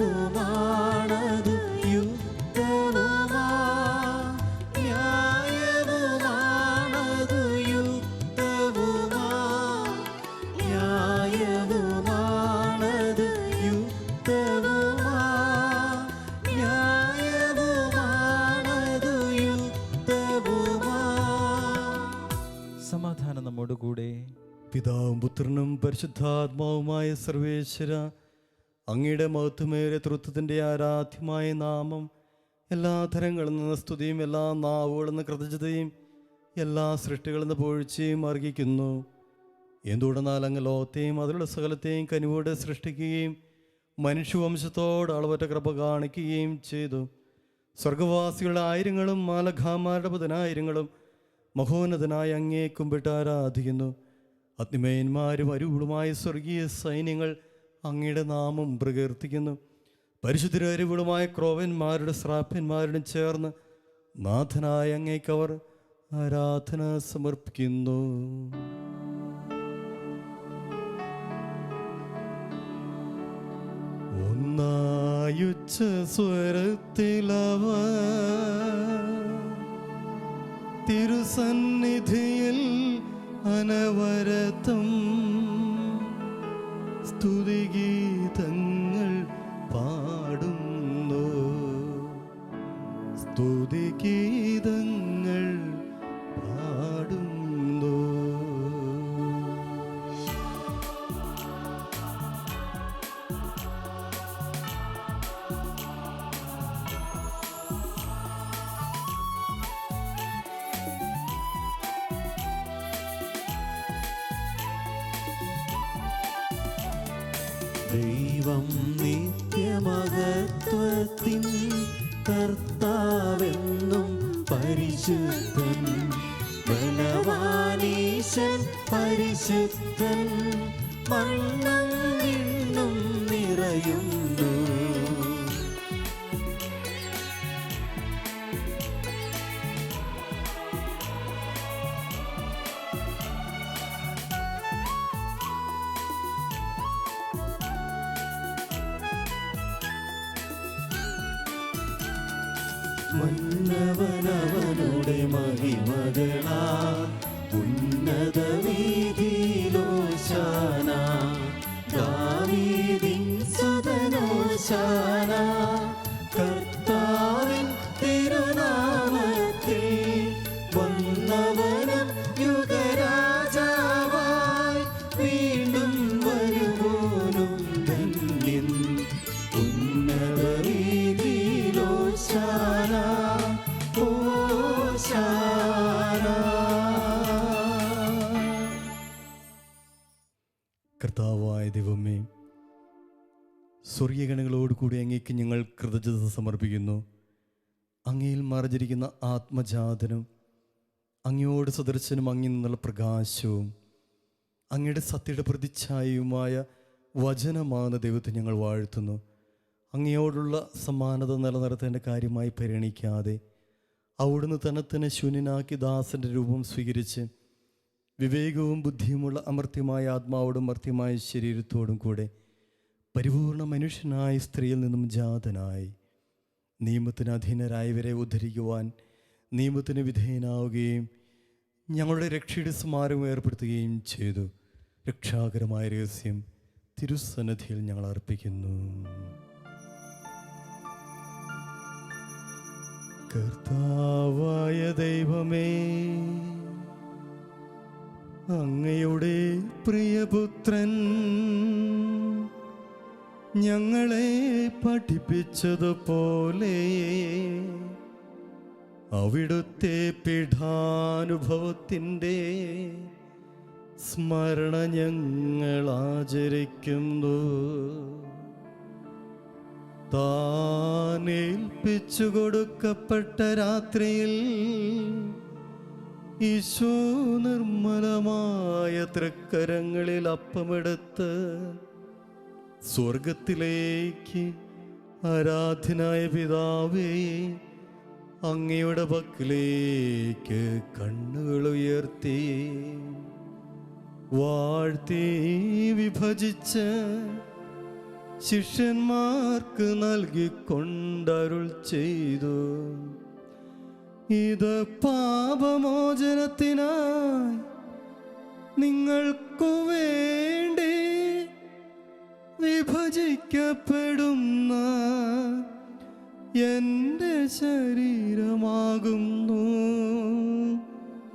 ന്യായവുമാണതു യുക്തവുമാ. ന്യായവുമാണതു യുക്തവുമാ. ന്യായവുമാണതു യുക്തവുമാ. ന്യായവുമാണതു യുക്തവുമാ. സമാധാനം നമ്മോടുകൂടെ. പിതാവും പുത്രനും പരിശുദ്ധാത്മാവുമായ സർവേശ്വര, അങ്ങയുടെ മഹത്വമേറിയ തൃത്വത്തിൻ്റെ ആരാധ്യമായ നാമം എല്ലാ തരങ്ങളിൽ നിന്ന് സ്തുതിയും എല്ലാ നാവുകളിൽ നിന്ന് കൃതജ്ഞതയും എല്ലാ സൃഷ്ടികളിൽ നിന്ന് പുകഴ്ചയും അർഹിക്കുന്നു. എന്തുകൊണ്ടെന്നാൽ അങ്ങ് ലോകത്തെയും അതിലുള്ള സകലത്തെയും കനിവോടെ സൃഷ്ടിക്കുകയും മനുഷ്യവംശത്തോട് അളവറ്റ കൃപ കാണിക്കുകയും ചെയ്തു. സ്വർഗവാസികളുടെ ആയിരങ്ങളും മാലഖാമാരുടെ പതിനായിരങ്ങളും മഹോന്നതനായ അങ്ങേ കുമ്പിട്ട് ആരാധിക്കുന്നു. അഗ്നിമയന്മാരും അരുവുകളുമായ സ്വർഗീയ സൈന്യങ്ങൾ അങ്ങയുടെ നാമം പ്രകീർത്തിക്കുന്നു. പരിശുദ്ധരും അരുവുകളുമായ ക്രോവന്മാരുടെ ശ്രാപ്യന്മാരുടെ ചേർന്ന് നാഥനായ അങ്ങേക്കവർ ആരാധന സമർപ്പിക്കുന്നു. ഒന്നായുച്ച സ്വരത്തിലവർ തിരുസന്നിധിയിൽ അനവരതം സ്തുതിഗീതങ്ങൾ പാടുന്നു. സ്തുതിഗീതങ്ങൾ പാടുന്നു. ദൈവം നിത്യമഹത്വത്തിൻ കർത്താവെന്നും പരിശുദ്ധൻ. ബലവാനീശൻ പരിശുദ്ധൻ. മണ്ണും വിണ്ണും നിറയുന്നു. മന്നവനവനുടെ മഹിമകളാ ഉന്നത വീതിയിലോശാന ദാവീദിൻ സുതനോശാന കർത്താവിൻ തിരുനാമത്തിൽ വന്നവനും യുഗരാജാവായി വീണ്ടും വരുവോനും ധന്യൻ ഉന്നത വീതിയിലോശാന കർത്താവായ ദൈവമേ, സ്വർഗീയഗണങ്ങളോടുകൂടി അങ്ങേക്ക് ഞങ്ങൾ കൃതജ്ഞത സമർപ്പിക്കുന്നു. അങ്ങയിൽ മറഞ്ഞിരിക്കുന്ന ആത്മജാതനും അങ്ങയോട് സദൃശനും അങ്ങിൽ നിന്നുള്ള പ്രകാശവും അങ്ങയുടെ സത്യയുടെ പ്രതിച്ഛായയുമായ വചനമാകുന്ന ദൈവത്തെ ഞങ്ങൾ വാഴ്ത്തുന്നു. അങ്ങയോടുള്ള സമാനത നിലനിർത്തേണ്ട കാര്യമായി പരിഗണിക്കാതെ അവിടുന്ന് തന്നെ ശൂന്യനാക്കി ദാസന്റെ രൂപം സ്വീകരിച്ച് വിവേകവും ബുദ്ധിയുമുള്ള അമർത്യമായ ആത്മാവോടും മർത്യമായ ശരീരത്തോടും കൂടെ പരിപൂർണ മനുഷ്യനായ സ്ത്രീയിൽ നിന്നും ജാതനായി നിയമത്തിന് അധീനരായവരെ ഉദ്ധരിക്കുവാൻ നിയമത്തിന് വിധേയനാവുകയും ഞങ്ങളുടെ രക്ഷയുടെ സ്മാരകം ഏർപ്പെടുത്തുകയും ചെയ്തു. രക്ഷാകരമായ രഹസ്യം തിരുസന്നിധിയിൽ ഞങ്ങൾ അർപ്പിക്കുന്നു. കർത്താവായ ദൈവമേ, അങ്ങയുടെ പ്രിയപുത്രൻ ഞങ്ങളെ പഠിപ്പിച്ചതുപോലെ അവിടുത്തെ പീഠാനുഭവത്തിൻ്റെ സ്മരണ ഞങ്ങൾ ആചരിക്കുന്നു. താനേൽപ്പിച്ചു കൊടുക്കപ്പെട്ട രാത്രിയിൽ ഈശോ നിർമ്മലമായ തൃക്കരങ്ങളിൽ അപ്പമെടുത്ത് സ്വർഗത്തിലേക്ക് ആരാധ്യനായ പിതാവേ അങ്ങയുടെ പക്കലേക്ക് കണ്ണുകൾ ഉയർത്തി വാഴ്ത്തി വിഭജിച്ച് ശിഷ്യന്മാർക്ക് നൽകിക്കൊണ്ടരുൾ ചെയ്തു. ഇത് പാപമോചനത്തിനായി നിങ്ങൾക്കു വേണ്ടി വിഭജിക്കപ്പെടുന്ന എൻ്റെ ശരീരമാകുന്നു.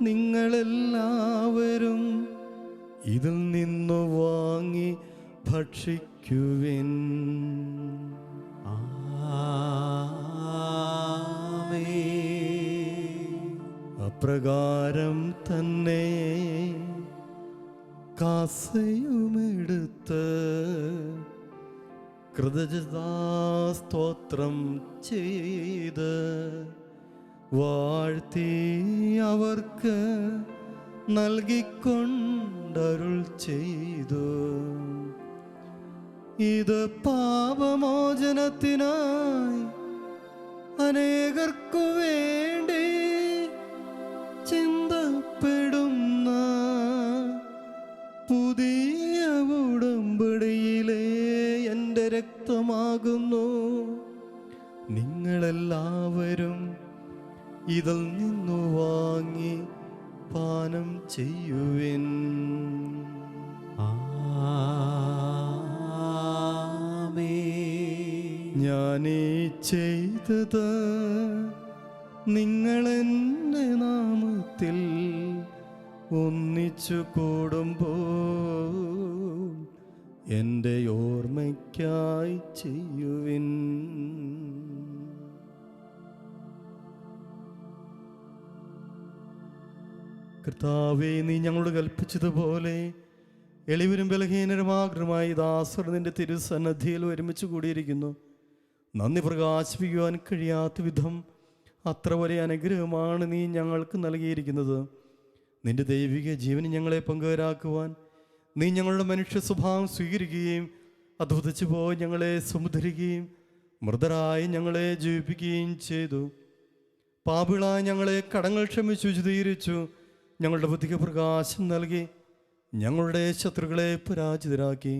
നിങ്ങളെല്ലാവരും ഇതിൽ നിന്നു വാങ്ങി ഭക്ഷിക്കുവിൻ. അപ്രകാരം തന്നെ കാസയുമെടുത്ത് കൃതജ്ഞതാസ്തോത്രം ചെയ്ത് വാഴ്ത്തി അവർക്ക് നൽകിക്കൊണ്ടരുൾ ചെയ്തു. ഇത് പാപമോചനത്തിനായി അനേകർക്കു വേണ്ടി ചിന്തപ്പെടുന്ന പുതിയ ഉടമ്പടിയിലെ എൻ്റെ രക്തമാകുന്നു. നിങ്ങളെല്ലാവരും ഇതിൽ നിന്നു വാങ്ങി പാനം ചെയ്യുവിൻ. ഞാനീ ചെയ്തത് നിങ്ങളെൻ്റെ നാമത്തിൽ ഒന്നിച്ചു കൂടുമ്പോൾ എൻ്റെ ഓർമ്മയ്ക്കായി ചെയ്യുവിൻ. കർത്താവേ, നീ ഞങ്ങളോട് കൽപ്പിച്ചതുപോലെ എളിവരും ബലഹീനരുമാഗ്രമായി ദാസർ നിന്റെ തിരുസന്നിധിയിൽ ഒരുമിച്ച് കൂടിയിരിക്കുന്നു. നന്ദി പ്രകാശിപ്പിക്കുവാൻ കഴിയാത്ത വിധം അത്ര വലിയ അനുഗ്രഹമാണ് നീ ഞങ്ങൾക്ക് നൽകിയിരിക്കുന്നത്. നിന്റെ ദൈവിക ജീവന് ഞങ്ങളെ പങ്കുവരാക്കുവാൻ നീ ഞങ്ങളുടെ മനുഷ്യ സ്വഭാവം സ്വീകരിക്കുകയും അധുതിച്ചു പോയി ഞങ്ങളെ സമുദ്ധരിക്കുകയും മൃതരായി ഞങ്ങളെ ജീവിപ്പിക്കുകയും ചെയ്തു. പാപികളായി ഞങ്ങളെ കടങ്ങൾ ക്ഷമിച്ചു വിശദീകരിച്ചു. ഞങ്ങളുടെ ബുദ്ധിക്ക് പ്രകാശം നൽകി ഞങ്ങളുടെ ശത്രുക്കളെ പരാജിതരാക്കി.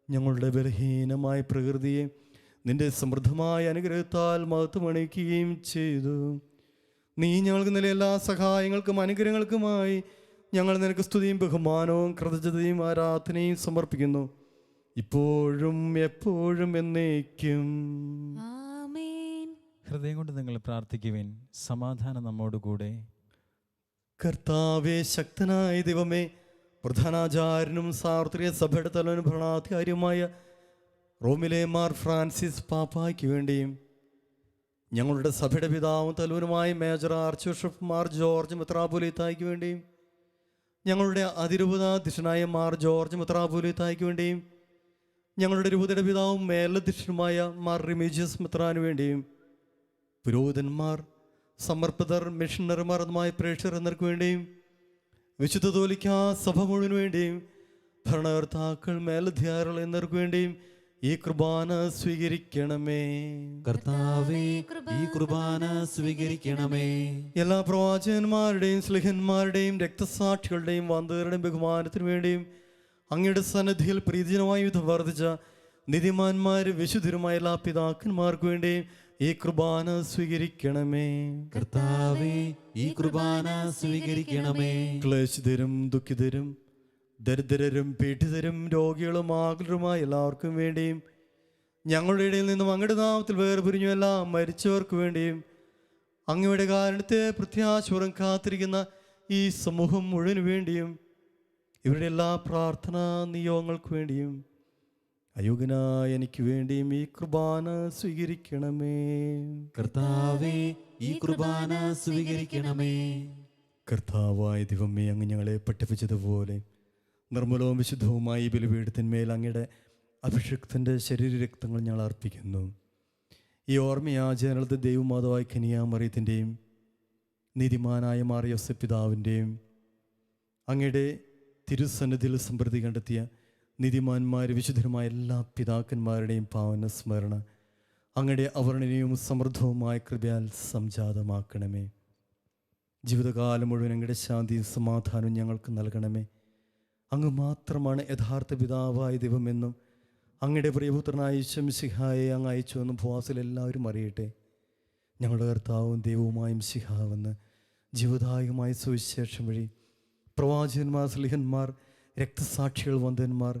ഞങ്ങളുടെ ബലഹീനമായ പ്രകൃതിയെ നിന്റെ സമൃദ്ധമായ അനുഗ്രഹത്താൽ മഹത്വമണിയിക്കുകയും ചെയ്തു. നീ ഞങ്ങൾക്ക് നൽകിയ എല്ലാ സഹായങ്ങൾക്കും അനുഗ്രഹങ്ങൾക്കുമായി ഞങ്ങൾ നിനക്ക് സ്തുതിയും ബഹുമാനവും കൃതജ്ഞതയും ആരാധനയും സമർപ്പിക്കുന്നു, ഇപ്പോഴും എപ്പോഴും എന്നേക്കും. ആമേൻ. ഹൃദയം കൊണ്ട് നിങ്ങൾ പ്രാർത്ഥിക്കുവിൻ. സമാധാനം നമ്മോടുകൂടെ. കർത്താവേ, ശക്തനായ ദൈവമേ, പ്രധാനാചാര്യനും സാർവത്രിക സഭയുടെ തലവനും ഭരണാധികാരിയുമായ റോമിലെ മാർ ഫ്രാൻസിസ് പാപ്പായ്ക്ക് വേണ്ടിയും ഞങ്ങളുടെ സഭയുടെ പിതാവും തലവനുമായ major archbishop Mar George മെത്രാപ്പൊലീത്തായ്ക്ക് വേണ്ടിയും ഞങ്ങളുടെ അതിരൂപതാധ്യക്ഷനായ മാർ ജോർജ് മെത്രാപ്പൊലീത്തായ്ക്ക് വേണ്ടിയും ഞങ്ങളുടെ രൂപതയുടെ പിതാവും മേലധ്യക്ഷനുമായ മാർ റിമീജിയസ് മെത്രാന് വേണ്ടിയും പുരോഹിതന്മാർ, സമർപ്പിതർ, മിഷണറിമാർ അതുമായ പ്രേക്ഷകർ എന്നർക്ക് വേണ്ടിയും വിശുദ്ധ കത്തോലിക്കാ സഭ മുഴുവന് വേണ്ടിയും ഭരണകർത്താക്കൾ, മേലധ്യാരികൾ എന്നർക്ക് വേണ്ടിയും ഈ കുർബാന സ്വീകരിക്കണമേ. കർത്താവേ, ഈ കുർബാന സ്വീകരിക്കണമേ. എല്ലാ പ്രവാചകന്മാരുടെയും സ്ലിഹന്മാരുടെയും രക്തസാക്ഷികളുടെയും വന്ദകരുടെയും ബഹുമാനത്തിനു വേണ്ടിയും അങ്ങയുടെ സന്നിധിയിൽ പ്രീതിജനമായി വിധം വർദ്ധിച്ച നീതിമാന്മാർ, വിശുദ്ധരുമായ എല്ലാ പിതാക്കന്മാർക്ക് വേണ്ടിയും ഈ കുർബാന സ്വീകരിക്കണമേ. കർത്താവേ, ഈ കുർബാന സ്വീകരിക്കണമേ. ക്ലേശിതരും ദുഃഖിതരും ദരിദ്രരും പീഡിതരും രോഗികളും ആകുലരുമായ എല്ലാവർക്കും വേണ്ടിയും ഞങ്ങളുടെ ഇടയിൽ നിന്നും അങ്ങയുടെ നാമത്തിൽ വേർപിരിഞ്ഞു എല്ലാ മരിച്ചവർക്ക് വേണ്ടിയും അങ്ങയുടെ കാരണത്തെ പ്രത്യാശപൂർവ്വം കാത്തിരിക്കുന്ന ഈ സമൂഹം മുഴുവന് വേണ്ടിയും ഇവരുടെ എല്ലാ പ്രാർത്ഥനാ നിയോഗങ്ങൾക്ക് വേണ്ടിയും അയോഗ്യനായ എനിക്ക് വേണ്ടിയും ഈ കുർബാന സ്വീകരിക്കണമേ. കർത്താവേ, ഈ കുർബാന സ്വീകരിക്കണമേ. കർത്താവായ ദൈവമേ, അങ്ങ് ഞങ്ങളെ പഠിപ്പിച്ചതുപോലെ നിർമ്മലവും വിശുദ്ധവുമായ ഈ ബലിപീഠത്തിന്മേൽ അങ്ങയുടെ അഭിഷിക്തൻ്റെ ശരീരരക്തങ്ങൾ ഞങ്ങൾ അർപ്പിക്കുന്നു. ഈ ഓർമ്മയാചരണത്തെ ദൈവമാതാവായ കന്യാമറിയത്തിൻ്റെയും നീതിമാനായ മാർ യോസേഫ് പിതാവിൻ്റെയും അങ്ങയുടെ തിരുസന്നിധിയിൽ സമൃദ്ധി കണ്ടെത്തിയ നീതിമാന്മാർ, വിശുദ്ധരുമായ എല്ലാ പിതാക്കന്മാരുടെയും പാവന സ്മരണ അങ്ങയുടെ അവർണനീയവും സമൃദ്ധവുമായ കൃപയാൽ സംജാതമാക്കണമേ. ജീവിതകാലം മുഴുവൻ അങ്ങയുടെ ശാന്തിയും സമാധാനവും ഞങ്ങൾക്ക് നൽകണമേ. അങ്ങ് മാത്രമാണ് യഥാർത്ഥ പിതാവായ ദൈവമെന്നും അങ്ങയുടെ പ്രിയപുത്രനായ ഈശോ മിശിഹായെ അങ്ങ് അയച്ചുവെന്നും ഭൂവാസിൽ എല്ലാവരും അറിയട്ടെ. ഞങ്ങളുടെ കർത്താവും ദൈവവുമായ മിശിഹാവെന്ന് ജീവദായകമായ സുവിശേഷം വഴി പ്രവാചകന്മാർ, സ്ലിഹന്മാർ, രക്തസാക്ഷികൾ, വന്ദന്മാർ,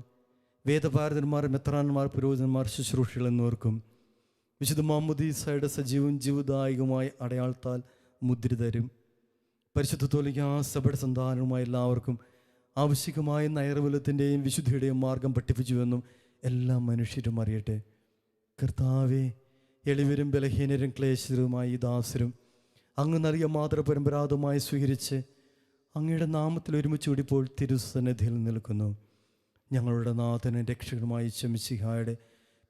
വേദപാരകന്മാർ, മെത്രാന്മാർ, പുരോഹിതന്മാർ, ശുശ്രൂഷികൾ എന്നിവർക്കും വിശുദ്ധ മാമോദീസയുടെ സജീവവും ജീവദായകമായ അടയാളത്താൽ മുദ്രിതരും പരിശുദ്ധ കത്തോലിക്കാ സഭയുടെ സന്താനവുമായ എല്ലാവർക്കും ആവശ്യമായ നൈർമല്യത്തിൻ്റെയും വിശുദ്ധിയുടെയും മാർഗം പഠിപ്പിച്ചുവെന്നും എല്ലാ മനുഷ്യരും അറിയട്ടെ. കർത്താവേ, എളിവരും ബലഹീനരും ക്ലേശിതരുമായ ഈ ദാസരും അങ്ങ് നൽകിയ മാതൃപരമ്പരാതമായി സ്വീകരിച്ച് അങ്ങയുടെ നാമത്തിൽ ഒരുമിച്ച് കൂടിപ്പോൾ തിരുസന്നിധിയിൽ നിൽക്കുന്നു. ഞങ്ങളുടെ നാഥനും രക്ഷകനുമായ ശമിശിഹായുടെ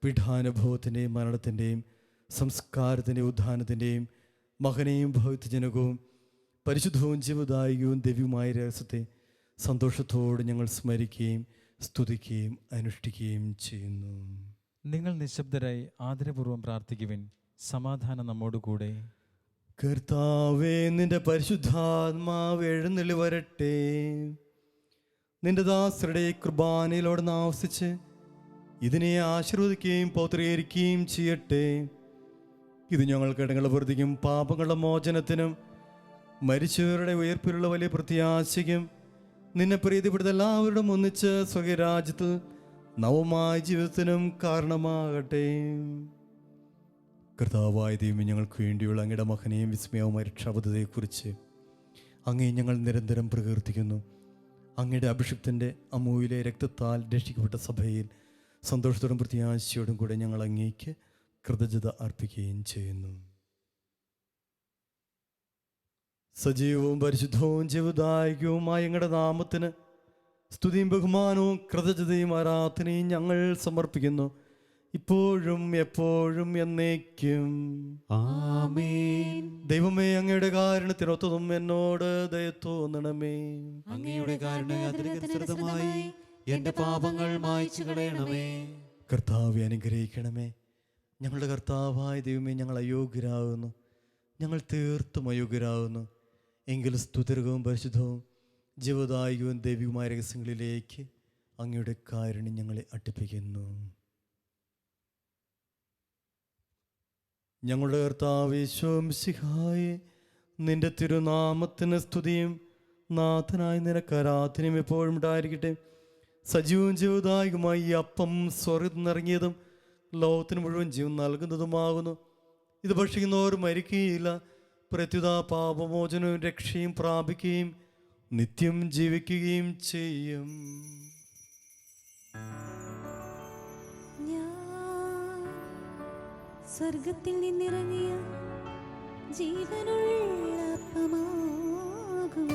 പീഠാനുഭവത്തിൻ്റെയും മരണത്തിൻ്റെയും സംസ്കാരത്തിൻ്റെയും ഉദ്ധാനത്തിൻ്റെയും മകനെയും ഭൗത്യജനകവും പരിശുദ്ധവും ജീവദായകവും ദിവ്യമായ രഹസ്യത്തെ സന്തോഷത്തോടെ ഞങ്ങൾ സ്മരിക്കുകയും സ്തുതിക്കുകയും അനുഷ്ഠിക്കുകയും ചെയ്യുന്നു. നിങ്ങൾ നിശബ്ദരായി ആദരപൂർവ്വം പ്രാർത്ഥിക്കുവിൻ. സമാധാനം നമ്മോടുകൂടെ. കർത്താവേ, നിന്റെ പരിശുദ്ധാത്മാവ് എഴുന്നള്ളി വരട്ടെ. നിന്റെ ദാസരുടെ കുർബാനയിലോട് ആവസിച്ച് ഇതിനെ ആശീർവദിക്കുകയും പൗത്രീകരിക്കുകയും ചെയ്യട്ടെ. ഇത് ഞങ്ങൾക്ക് ഇടങ്ങളുടെ പ്രതിക്കും പാപങ്ങളുടെ മോചനത്തിനും മരിച്ചവരുടെ ഉയർപ്പിലുള്ള വലിയ പ്രത്യാശയ്ക്കും നിന്നെ പ്രീതിപ്പെടുത്ത എല്ലാവരോടും ഒന്നിച്ച് സ്വകരാജ്യത്തിൽ നവമായ ജീവിതത്തിനും കാരണമാകട്ടെ. കർത്താവായ ദൈവമേ, ഞങ്ങൾക്ക് വേണ്ടിയുള്ള അങ്ങയുടെ മഹനീയം വിസ്മയവുമായ രക്ഷാപദ്ധതിയെക്കുറിച്ച് അങ്ങേ ഞങ്ങൾ നിരന്തരം പ്രകീർത്തിക്കുന്നു. അങ്ങയുടെ അഭിഷിക്തൻ്റെ അമൂല്യ രക്തത്താൽ രക്ഷിക്കപ്പെട്ട സഭയിൽ സന്തോഷത്തോടും പ്രത്യാശയോടും കൂടെ ഞങ്ങൾ അങ്ങേക്ക് കൃതജ്ഞത അർപ്പിക്കുകയും ചെയ്യുന്നു. സജീവവും പരിശുദ്ധവും ജീവദായകവുമായ ഞങ്ങളുടെ നാമത്തിന് സ്തുതിയും ബഹുമാനവും കൃതജ്ഞതയും ആരാധനയും ഞങ്ങൾ സമർപ്പിക്കുന്നു, ഇപ്പോഴും എപ്പോഴും എന്നേക്കും. ആമേൻ. ദൈവമേ, അങ്ങയുടെ കാരുണ്യത്തിനൊത്തതും എന്നോട് ദയ തോന്നണമേ. അങ്ങയുടെ കാരുണ്യത്തിനനുസൃതമായി എന്റെ പാപങ്ങൾ മായ്ച്ചു കളയണമേ. കർത്താവെ, അനുഗ്രഹിക്കണമേ. ഞങ്ങളുടെ കർത്താവായ ദൈവമേ, ഞങ്ങൾ അയോഗ്യരാകുന്നു, ഞങ്ങൾ തീർത്തും അയോഗ്യരാകുന്നു. എങ്കിലും സ്തുതിർഗവും പരിശുദ്ധവും ജീവദായകവും ദൈവികവുമായ രഹസ്യങ്ങളിലേക്ക് അങ്ങയുടെ കാരുണ്യം ഞങ്ങളെ അടുപ്പിക്കുന്നു. ഞങ്ങളുടെ കർത്താവ് യേശുമിശിഹായേ, നിന്റെ തിരുനാമത്തിന് സ്തുതിയും നാഥനായ നിനക്ക് ആരാധനയും എപ്പോഴും ഉണ്ടായിരിക്കട്ടെ. സജീവവും ജീവദായകമായി ഈ അപ്പം സ്വർഗ്ഗത്തിൽ നിന്നിറങ്ങിയതും ലോകത്തിന് മുഴുവൻ ജീവൻ നൽകുന്നതുമാകുന്നു. ഇത് ഭക്ഷിക്കുന്നവർ മരിക്കുകയില്ല, പ്രത്യുത പാപമോചനവും രക്ഷയും പ്രാപിക്കുകയും നിത്യം ജീവിക്കുകയും ചെയ്യും. ഞാൻ സ്വർഗത്തിൽ നിന്നിറങ്ങിയ ജീവനുള്ള അപ്പമാകുന്നു.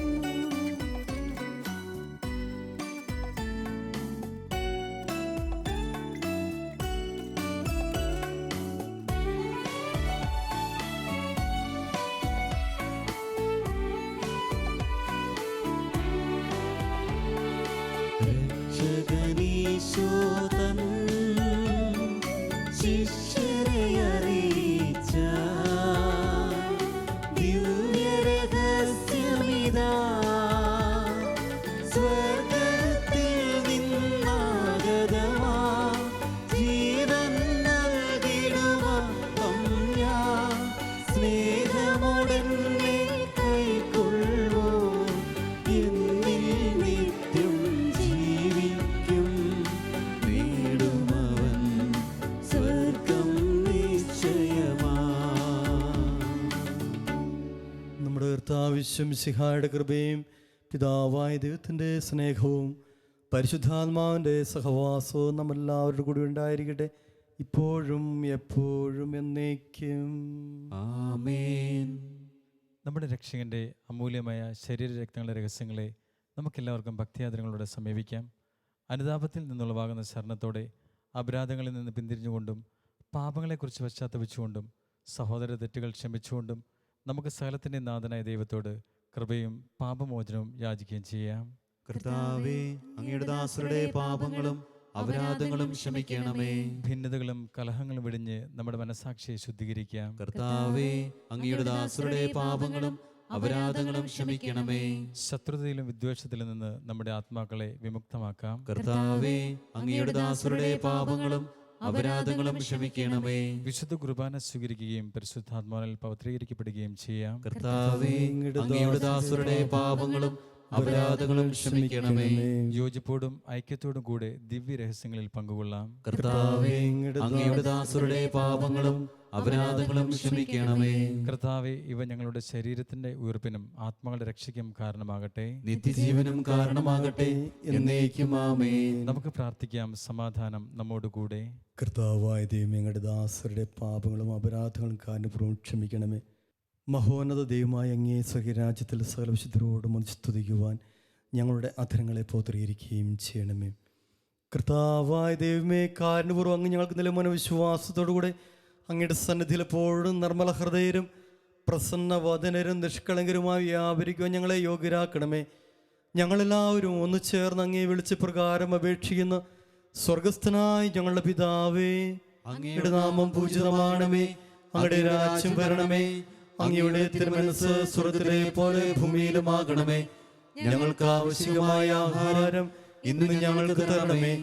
രക്ഷകനീശോതൻ ശിഷ്യരെ അറിയിച്ച ദിവ്യരഹസ്യമിതാ, സ്വർഗ്ഗത്തിൽ നിന്നാഗതമാ ജീവൻ നൽകിടുവപ്പം ഞാൻ, സ്നേഹമോടെന്നെ കൈക്കൊള്ളുവോ എന്നിൽ നിത്യം ജീവിക്കും, നേടുമവൻ സ്വർഗം നിശ്ചയമാ. നമ്മുടെ കർത്താവ് യേശുമിശിഹായുടെ കൃപയും പിതാവായ ദൈവത്തിൻ്റെ സ്നേഹവും പരിശുദ്ധാത്മാവിൻ്റെ സഹവാസവും നമ്മളെല്ലാവരുടെ കൂടി ഉണ്ടായിരിക്കട്ടെ, ഇപ്പോഴും എപ്പോഴും എന്നേക്കും. ആമേൻ. നമ്മുടെ രക്ഷകൻ്റെ അമൂല്യമായ ശരീരരക്തങ്ങളുടെ രഹസ്യങ്ങളെ നമുക്കെല്ലാവർക്കും ഭക്തിയാദരങ്ങളോടെ സമീപിക്കാം. അനുതാപത്തിൽ നിന്നുളവാകുന്ന ശരണത്തോടെ അപരാധങ്ങളിൽ നിന്ന് പിന്തിരിഞ്ഞുകൊണ്ടും പാപങ്ങളെക്കുറിച്ച് പശ്ചാത്തപിച്ചുകൊണ്ടും സഹോദര തെറ്റുകൾ ക്ഷമിച്ചുകൊണ്ടും നമുക്ക് സകലത്തിൻ്റെ നാഥനായ ദൈവത്തോട് കൃപയും പാപമോചനവും യാചിക്കുകയും ചെയ്യാം. കർത്താവേ, അങ്ങയുടെ ദാസരുടെ പാപങ്ങളും അപരാധങ്ങളും ക്ഷമിക്കണമേ. ഭിന്നതകളും കലഹങ്ങളും വെടിഞ്ഞ് നമ്മുടെ മനസാക്ഷിയെ ശുദ്ധീകരിക്കാം. കർത്താവേ, അങ്ങയുടെ ദാസരുടെ പാപങ്ങളും അപരാധങ്ങളും ക്ഷമിക്കണമേ. ശത്രുതയിലും വിദ്വേഷത്തിലും നിന്ന് നമ്മുടെ ആത്മാക്കളെ വിമുക്തമാക്കാം. കർത്താവേ, അങ്ങയുടെ ദാസരുടെ പാപങ്ങളും അപരാധങ്ങളും ക്ഷമിക്കണമേ. വിശുദ്ധ കുർബാന സ്വീകരിക്കുകയും പരിശുദ്ധാത്മാവിൽ പവിത്രീകരിക്കപ്പെടുകയും ചെയ്യാം. കർത്താവേ, അങ്ങയുടെ ദാസരുടെ പാപങ്ങളും അപരാധങ്ങളും ക്ഷമിക്കണമേ. യോജിപ്പോടും ഐക്യത്തോടും കൂടെ ദിവ്യ രഹസ്യങ്ങളിൽ പങ്കുകൊള്ളാം. കർത്താവേ, അങ്ങയുടെ ദാസരുടെ പാപങ്ങളും അപരാധങ്ങളും ക്ഷമിക്കണമേ. കർത്താവെ, ഇവ ഞങ്ങളുടെ ശരീരത്തിന്റെ ഉയർപ്പിനും ആത്മാക്കളുടെ രക്ഷയ്ക്കും കാരണമാകട്ടെ, നിത്യജീവനും കാരണമാകട്ടെ, എന്നേക്കും ആമേൻ. നമുക്ക് പ്രാർത്ഥിക്കാം. സമാധാനം നമ്മോടുകൂടെ. കർത്താവായ ദൈവമേ, ഞങ്ങളുടെ ദാസരുടെ പാപങ്ങളും അപരാധങ്ങളും കാരണപൂർവ്വം ക്ഷമിക്കണമേ. മഹോന്നത ദൈവമായ അങ്ങേ സ്വർഗ്ഗരാജ്യത്തിൽ സകല വിശുദ്ധരോടും സ്തുതിക്കുവാൻ ഞങ്ങളുടെ അധരങ്ങളെ പോത്രീകരിക്കുകയും ചെയ്യണമേ. കർത്താവായ ദൈവമേ, കാരണപൂർവ്വം അങ്ങ് ഞങ്ങൾക്ക് നില മനോവിശ്വാസത്തോടുകൂടെ അങ്ങയുടെ സന്നിധിയിൽ എപ്പോഴും നിർമ്മല ഹൃദയരും പ്രസന്നവദനരും നിഷ്കളങ്കരുമായി വ്യാപരിക്കുവാൻ ഞങ്ങളെ യോഗ്യരാക്കണമേ. ഞങ്ങളെല്ലാവരും ഒന്ന് ചേർന്ന് അങ്ങേ വിളിച്ച് പ്രകാരം അപേക്ഷിക്കുന്ന സ്വർഗസ്ഥനായ ഞങ്ങളുടെ പിതാവേ, അങ്ങയുടെ നാമം പൂജിതമാണമേ, അങ്ങയുടെ രാജ്യം വരണമേ, അങ്ങയുടെ തിരുമനസ്സ് സ്വർഗ്ഗത്തിലെ പോലെ ഭൂമിയിലുമാകണമേ. ഞങ്ങൾക്ക് ആവശ്യമായ ആഹാരം ഇന്ന് ഞങ്ങൾക്ക് തരണമേ.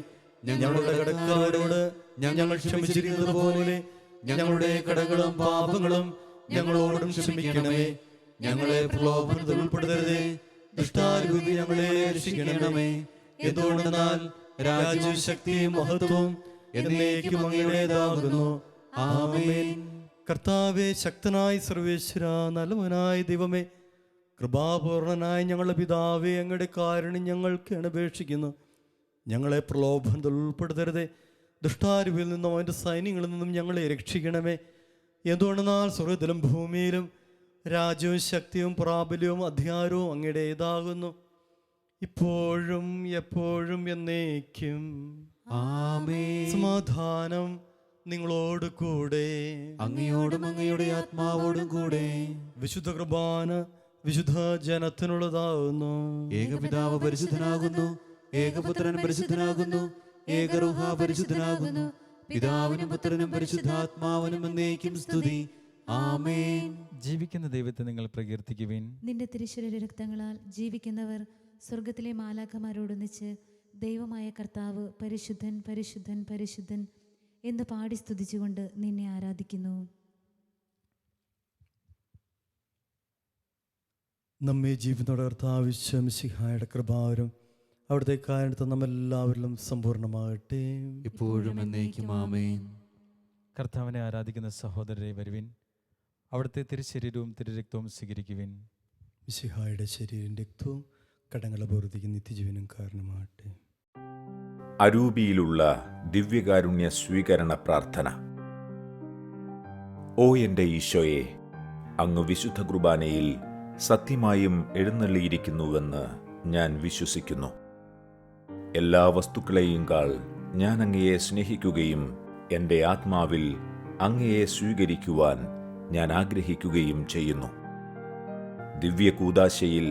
ഞങ്ങളുടെ കടക്കാരോട് ഞങ്ങൾ ക്ഷമിച്ചിരിക്കുന്നത് പോലെ ഞങ്ങളുടെ കടങ്ങളും പാപങ്ങളും ഞങ്ങളോടും ക്ഷമിക്കണമേ. ഞങ്ങളെ പ്രലോഭനത്തിൽ ഉൾപ്പെടുത്തരുതേ, ദുഷ്ടാരൂപി ഞങ്ങളെ രക്ഷിക്കണമേ. എന്തുകൊണ്ടെന്നാൽ രാജ്യവും ശക്തിയും മഹത്വവും എന്നേക്കും അങ്ങയുടേതാകുന്നു. ആമേൻ. കർത്താവേ, ശക്തനായ സർവേശ്വര, നല്ലവനായ ദൈവമേ, കൃപാപൂർണനായ ഞങ്ങളുടെ പിതാവേ, അങ്ങയുടെ കാരുണ്യം ഞങ്ങൾക്ക് അപേക്ഷിക്കുന്നു. ഞങ്ങളെ പ്രലോഭനത്തിൽ ഉൾപ്പെടുത്തരുതേ, ദുഷ്ടാരൂപിയിൽ നിന്നും അവൻ്റെ സൈന്യങ്ങളിൽ നിന്നും ഞങ്ങളെ രക്ഷിക്കണമേ. എന്തുകൊണ്ടെന്നാൽ സ്വർഗ്ഗത്തിലും ഭൂമിയിലും രാജ്യവും ശക്തിയും പ്രാബല്യവും അധികാരവും അങ്ങയുടേതാകുന്നു, ഇപ്പോഴും എപ്പോഴും എന്നേക്കും. ആമേൻ. സമാധാനം നിങ്ങളോട് കൂടെ, അങ്ങയോടും അങ്ങയുടെ ആത്മാവോടും കൂടെ. വിശുദ്ധ കുർബാന വിശുദ്ധ ജനത്തിനുള്ളതാകുന്നു. ഏകപിതാവ് പരിശുദ്ധനാകുന്നു, ഏകപുത്രൻ പരിശുദ്ധനാകുന്നു, ഏകറുഹ പരിശുദ്ധനാകുന്നു. പിതാവിനും പുത്രനും പരിശുദ്ധാത്മാവിനും എന്നേക്കും സ്തുതി. ആമേൻ. ജീവിക്കുന്ന ദൈവത്തെ നിങ്ങൾ പ്രകീർത്തിക്കുവിൻ. നിന്റെ തിരുശരീര രക്തങ്ങളാൽ ജീവിക്കുന്നവർ സ്വർഗത്തിലെ മാലാഖമാരോടൊന്നിച്ച് ദൈവമായ കർത്താവ് പരിശുദ്ധൻ പരിശുദ്ധൻ പരിശുദ്ധൻ എന്ന് പാടി സ്തുതിച്ചുകൊണ്ട് നിന്നെ ആരാധിക്കുന്നു. നമ്മെ ജീവനോടെ കർത്താവിശ്വമിശിഹായുടെ കൃപാവരും അവിടുത്തെ കാരണത്ത് നമ്മെല്ലാവരിലും സമ്പൂർണ്ണമാകട്ടെ. ഇപ്പോഴും എന്നേക്കും ആമേൻ. കർത്താവിനെ ആരാധിക്കുന്ന സഹോദരരെ വരുവിൻ, അവിടുത്തെ തിരുശരീരവും തിരുരക്തവും സ്വീകരിക്കുവിൻ. മിശിഹായുടെ ശരീരം രക്തവും കടങ്ങളെ പൂർത്തിക്ക് നിത്യജീവനും കാരണമാകട്ടെ. അരൂപിയിലുള്ള ദിവ്യകാരുണ്യ സ്വീകരണ പ്രാർത്ഥന. ഓ എൻ്റെ ഈശോയെ, അങ്ങ് വിശുദ്ധ കുർബാനയിൽ സത്യമായും എഴുന്നള്ളിയിരിക്കുന്നുവെന്ന് ഞാൻ വിശ്വസിക്കുന്നു. എല്ലാ വസ്തുക്കളെയും കാൾ ഞാൻ അങ്ങയെ സ്നേഹിക്കുകയും എൻ്റെ ആത്മാവിൽ അങ്ങയെ സ്വീകരിക്കുവാൻ ഞാൻ ആഗ്രഹിക്കുകയും ചെയ്യുന്നു. ദിവ്യകൂദാശയിൽ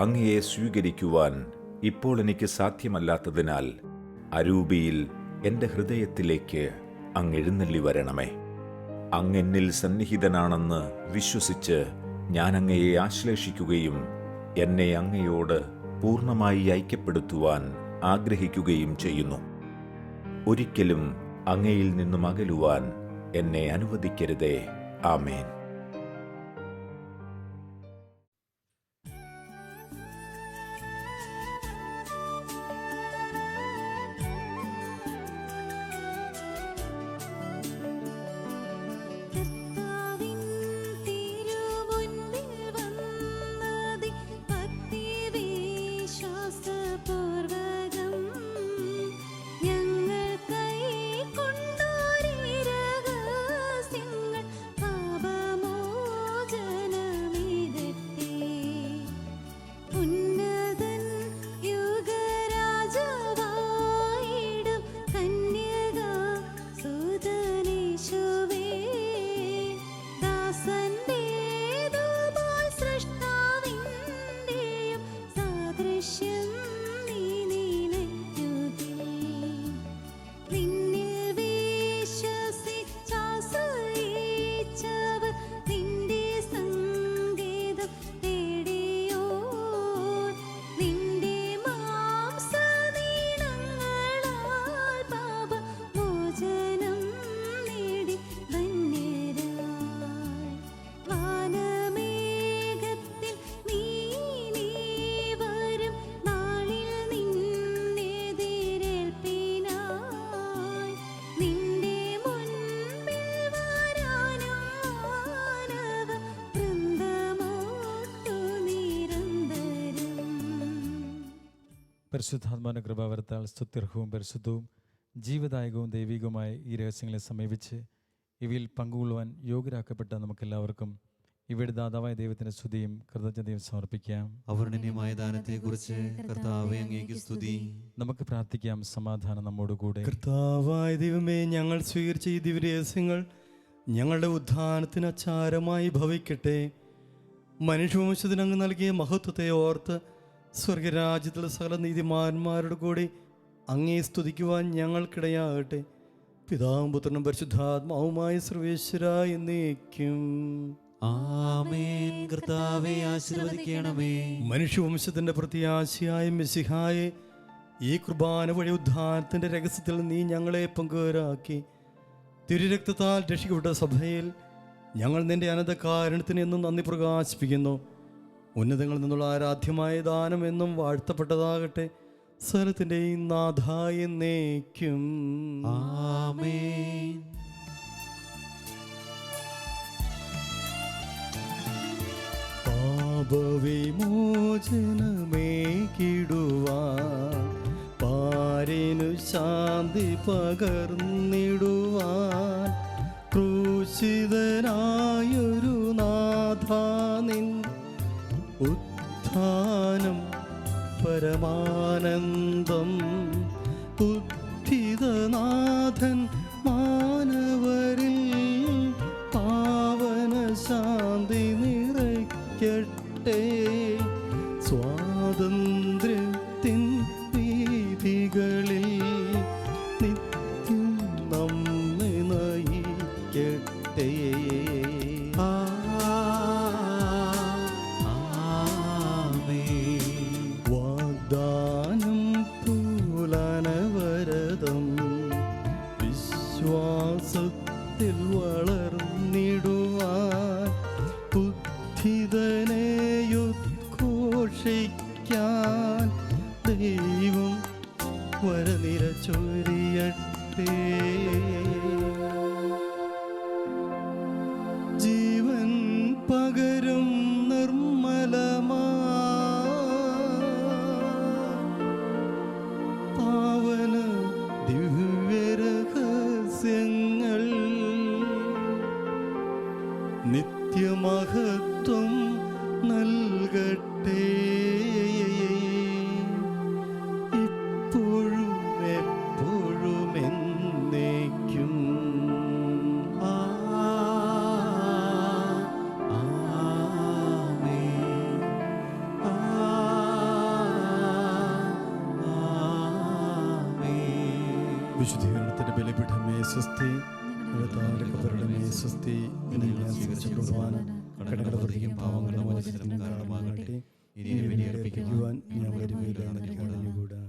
അങ്ങയെ സ്വീകരിക്കുവാൻ ഇപ്പോൾ എനിക്ക് സാധ്യമല്ലാത്തതിനാൽ അരൂപിയിൽ എൻ്റെ ഹൃദയത്തിലേക്ക് അങ്ങ് എഴുന്നള്ളി വരണമേ. അങ്ങെന്നിൽ സന്നിഹിതനാണെന്ന് വിശ്വസിച്ച് ഞാൻ അങ്ങയെ ആശ്ലേഷിക്കുകയും എന്നെ അങ്ങയോട് പൂർണ്ണമായി ഐക്യപ്പെടുത്തുവാൻ ആഗ്രഹിക്കുകയും ചെയ്യുന്നു. ഒരിക്കലും അങ്ങയിൽ നിന്നും അകലുവാൻ എന്നെ അനുവദിക്കരുതേ. ആമേൻ. പരിശുദ്ധാത്മാവിന്റെ കൃപാവരത്താൽ സ്തുത്യർഹവും പരിശുദ്ധവും ജീവദായകവും ദൈവികവുമായ ഈ രഹസ്യങ്ങളെ സമീപിച്ച് ഇവയിൽ പങ്കുകൊള്ളുവാൻ യോഗ്യരാക്കപ്പെട്ട നമുക്കെല്ലാവർക്കും ഇവയുടെ ദാതാവായ ദൈവത്തിന്റെ സ്തുതിയും കൃതജ്ഞതയും സമർപ്പിക്കാം. അവർണ്ണനീയമായ ദാനത്തെക്കുറിച്ച് കർത്താവേ അങ്ങേക്ക് സ്തുതി. നമുക്ക് പ്രാർത്ഥിക്കാം. സമാധാനം നമ്മോടുകൂടെ. കർത്താവായ ദൈവമേ, ഞങ്ങൾ സ്വീകരിച്ച ഈ ദിവ്യരഹസ്യങ്ങൾ ഞങ്ങളുടെ ഉദ്ധാനത്തിന് അച്ചാരമായി ഭവിക്കട്ടെ. മനുഷ്യവംശത്തിന് അങ്ങ് നൽകിയ മഹത്വത്തെ ഓർത്ത് സ്വർഗരാജ്യത്തിലെ സകല നീതിമാന്മാരുടെ കൂടി അങ്ങേ സ്തുതിക്കുവാൻ ഞങ്ങൾക്കിടയാകട്ടെ. പിതാവും പുത്രനും പരിശുദ്ധാത്മാവുമായ സർവേശ്വര എന്നേക്കും ആമേൻ. കർത്താവേ ആശീർവദിക്കണമേ. മനുഷ്യവംശത്തിന്റെ പ്രത്യാശയായ മെസ്സിഹായെ, ഈ കുർബാന വഴി ഉദ്ധാനത്തിന്റെ രഹസ്യത്തിൽ നീ ഞങ്ങളെ പങ്കുവരാക്കി. തിരുരക്തത്താൽ രക്ഷിക്കപ്പെട്ട സഭയിൽ ഞങ്ങൾ നിന്റെ അനന്ത കാരണത്തിന് എന്നും നന്ദി പ്രകാശിപ്പിക്കുന്നു. ഉന്നതങ്ങളിൽ നിന്നുള്ള ആരാധ്യമായ ദാനം എന്നും വാഴ്ത്തപ്പെട്ടതാകട്ടെ. സകലത്തിന്റെ നാഥായ എന്നേക്കും ആമേൻ. പാപവിമോചനമേകിടുവാൻ, പാരിനു ശാന്തി പകർന്നിടുവാൻ, ക്രൂശിതനായൊരു നാഥാ നിൻ ഉത്ഥാനം പരമാനന്ദം. ഉദ്ധിതനാഥൻ മാനവരിൽ പാവന ശാന്തി നിറയ്ക്കട്ടെ. സ്വാതന്ത്ര്യത്തിൻ വീഥികളിൽ നിത്യം നമ്മെ നയിക്കട്ടെ. വാഗ്ദാനം പൂലനവരതം വിശ്വാസത്തിൽ വളർന്നിടുവാൻ, ഉദ്ധിതനെയുത്കൊള്ളുവാൻ വർഷിക്കാൻ ദൈവം വരനിര ചൊരിയട്ടെ. ജീവൻ പകരും നിർമ്മലമാ പാവന ദിവ്യരഹസ്യങ്ങൾ നിത്യമഹത്വം നൽകട്ടെ, ഇപ്പോഴും എപ്പോഴും എന്നേക്കും. വിശുദ്ധീകരണത്തിന്റെ ബലിപീഠമേ സ്വസ്തി, താരകപരമേ സ്വസ്തി. എന്നെ ഞാൻ സ്വീകരിച്ചുകൊള്ളുവാൻ കടങ്ങളുടെ പ്രതിക്കും പാവങ്ങളുടെ മോചനത്തിനും കാരണമാകട്ടെ. ഇനി ബലിയർപ്പിക്കുവാൻ ഞാൻ വരുകയില്ല എന്ന് എനിക്ക് അറിഞ്ഞുകൂടാ.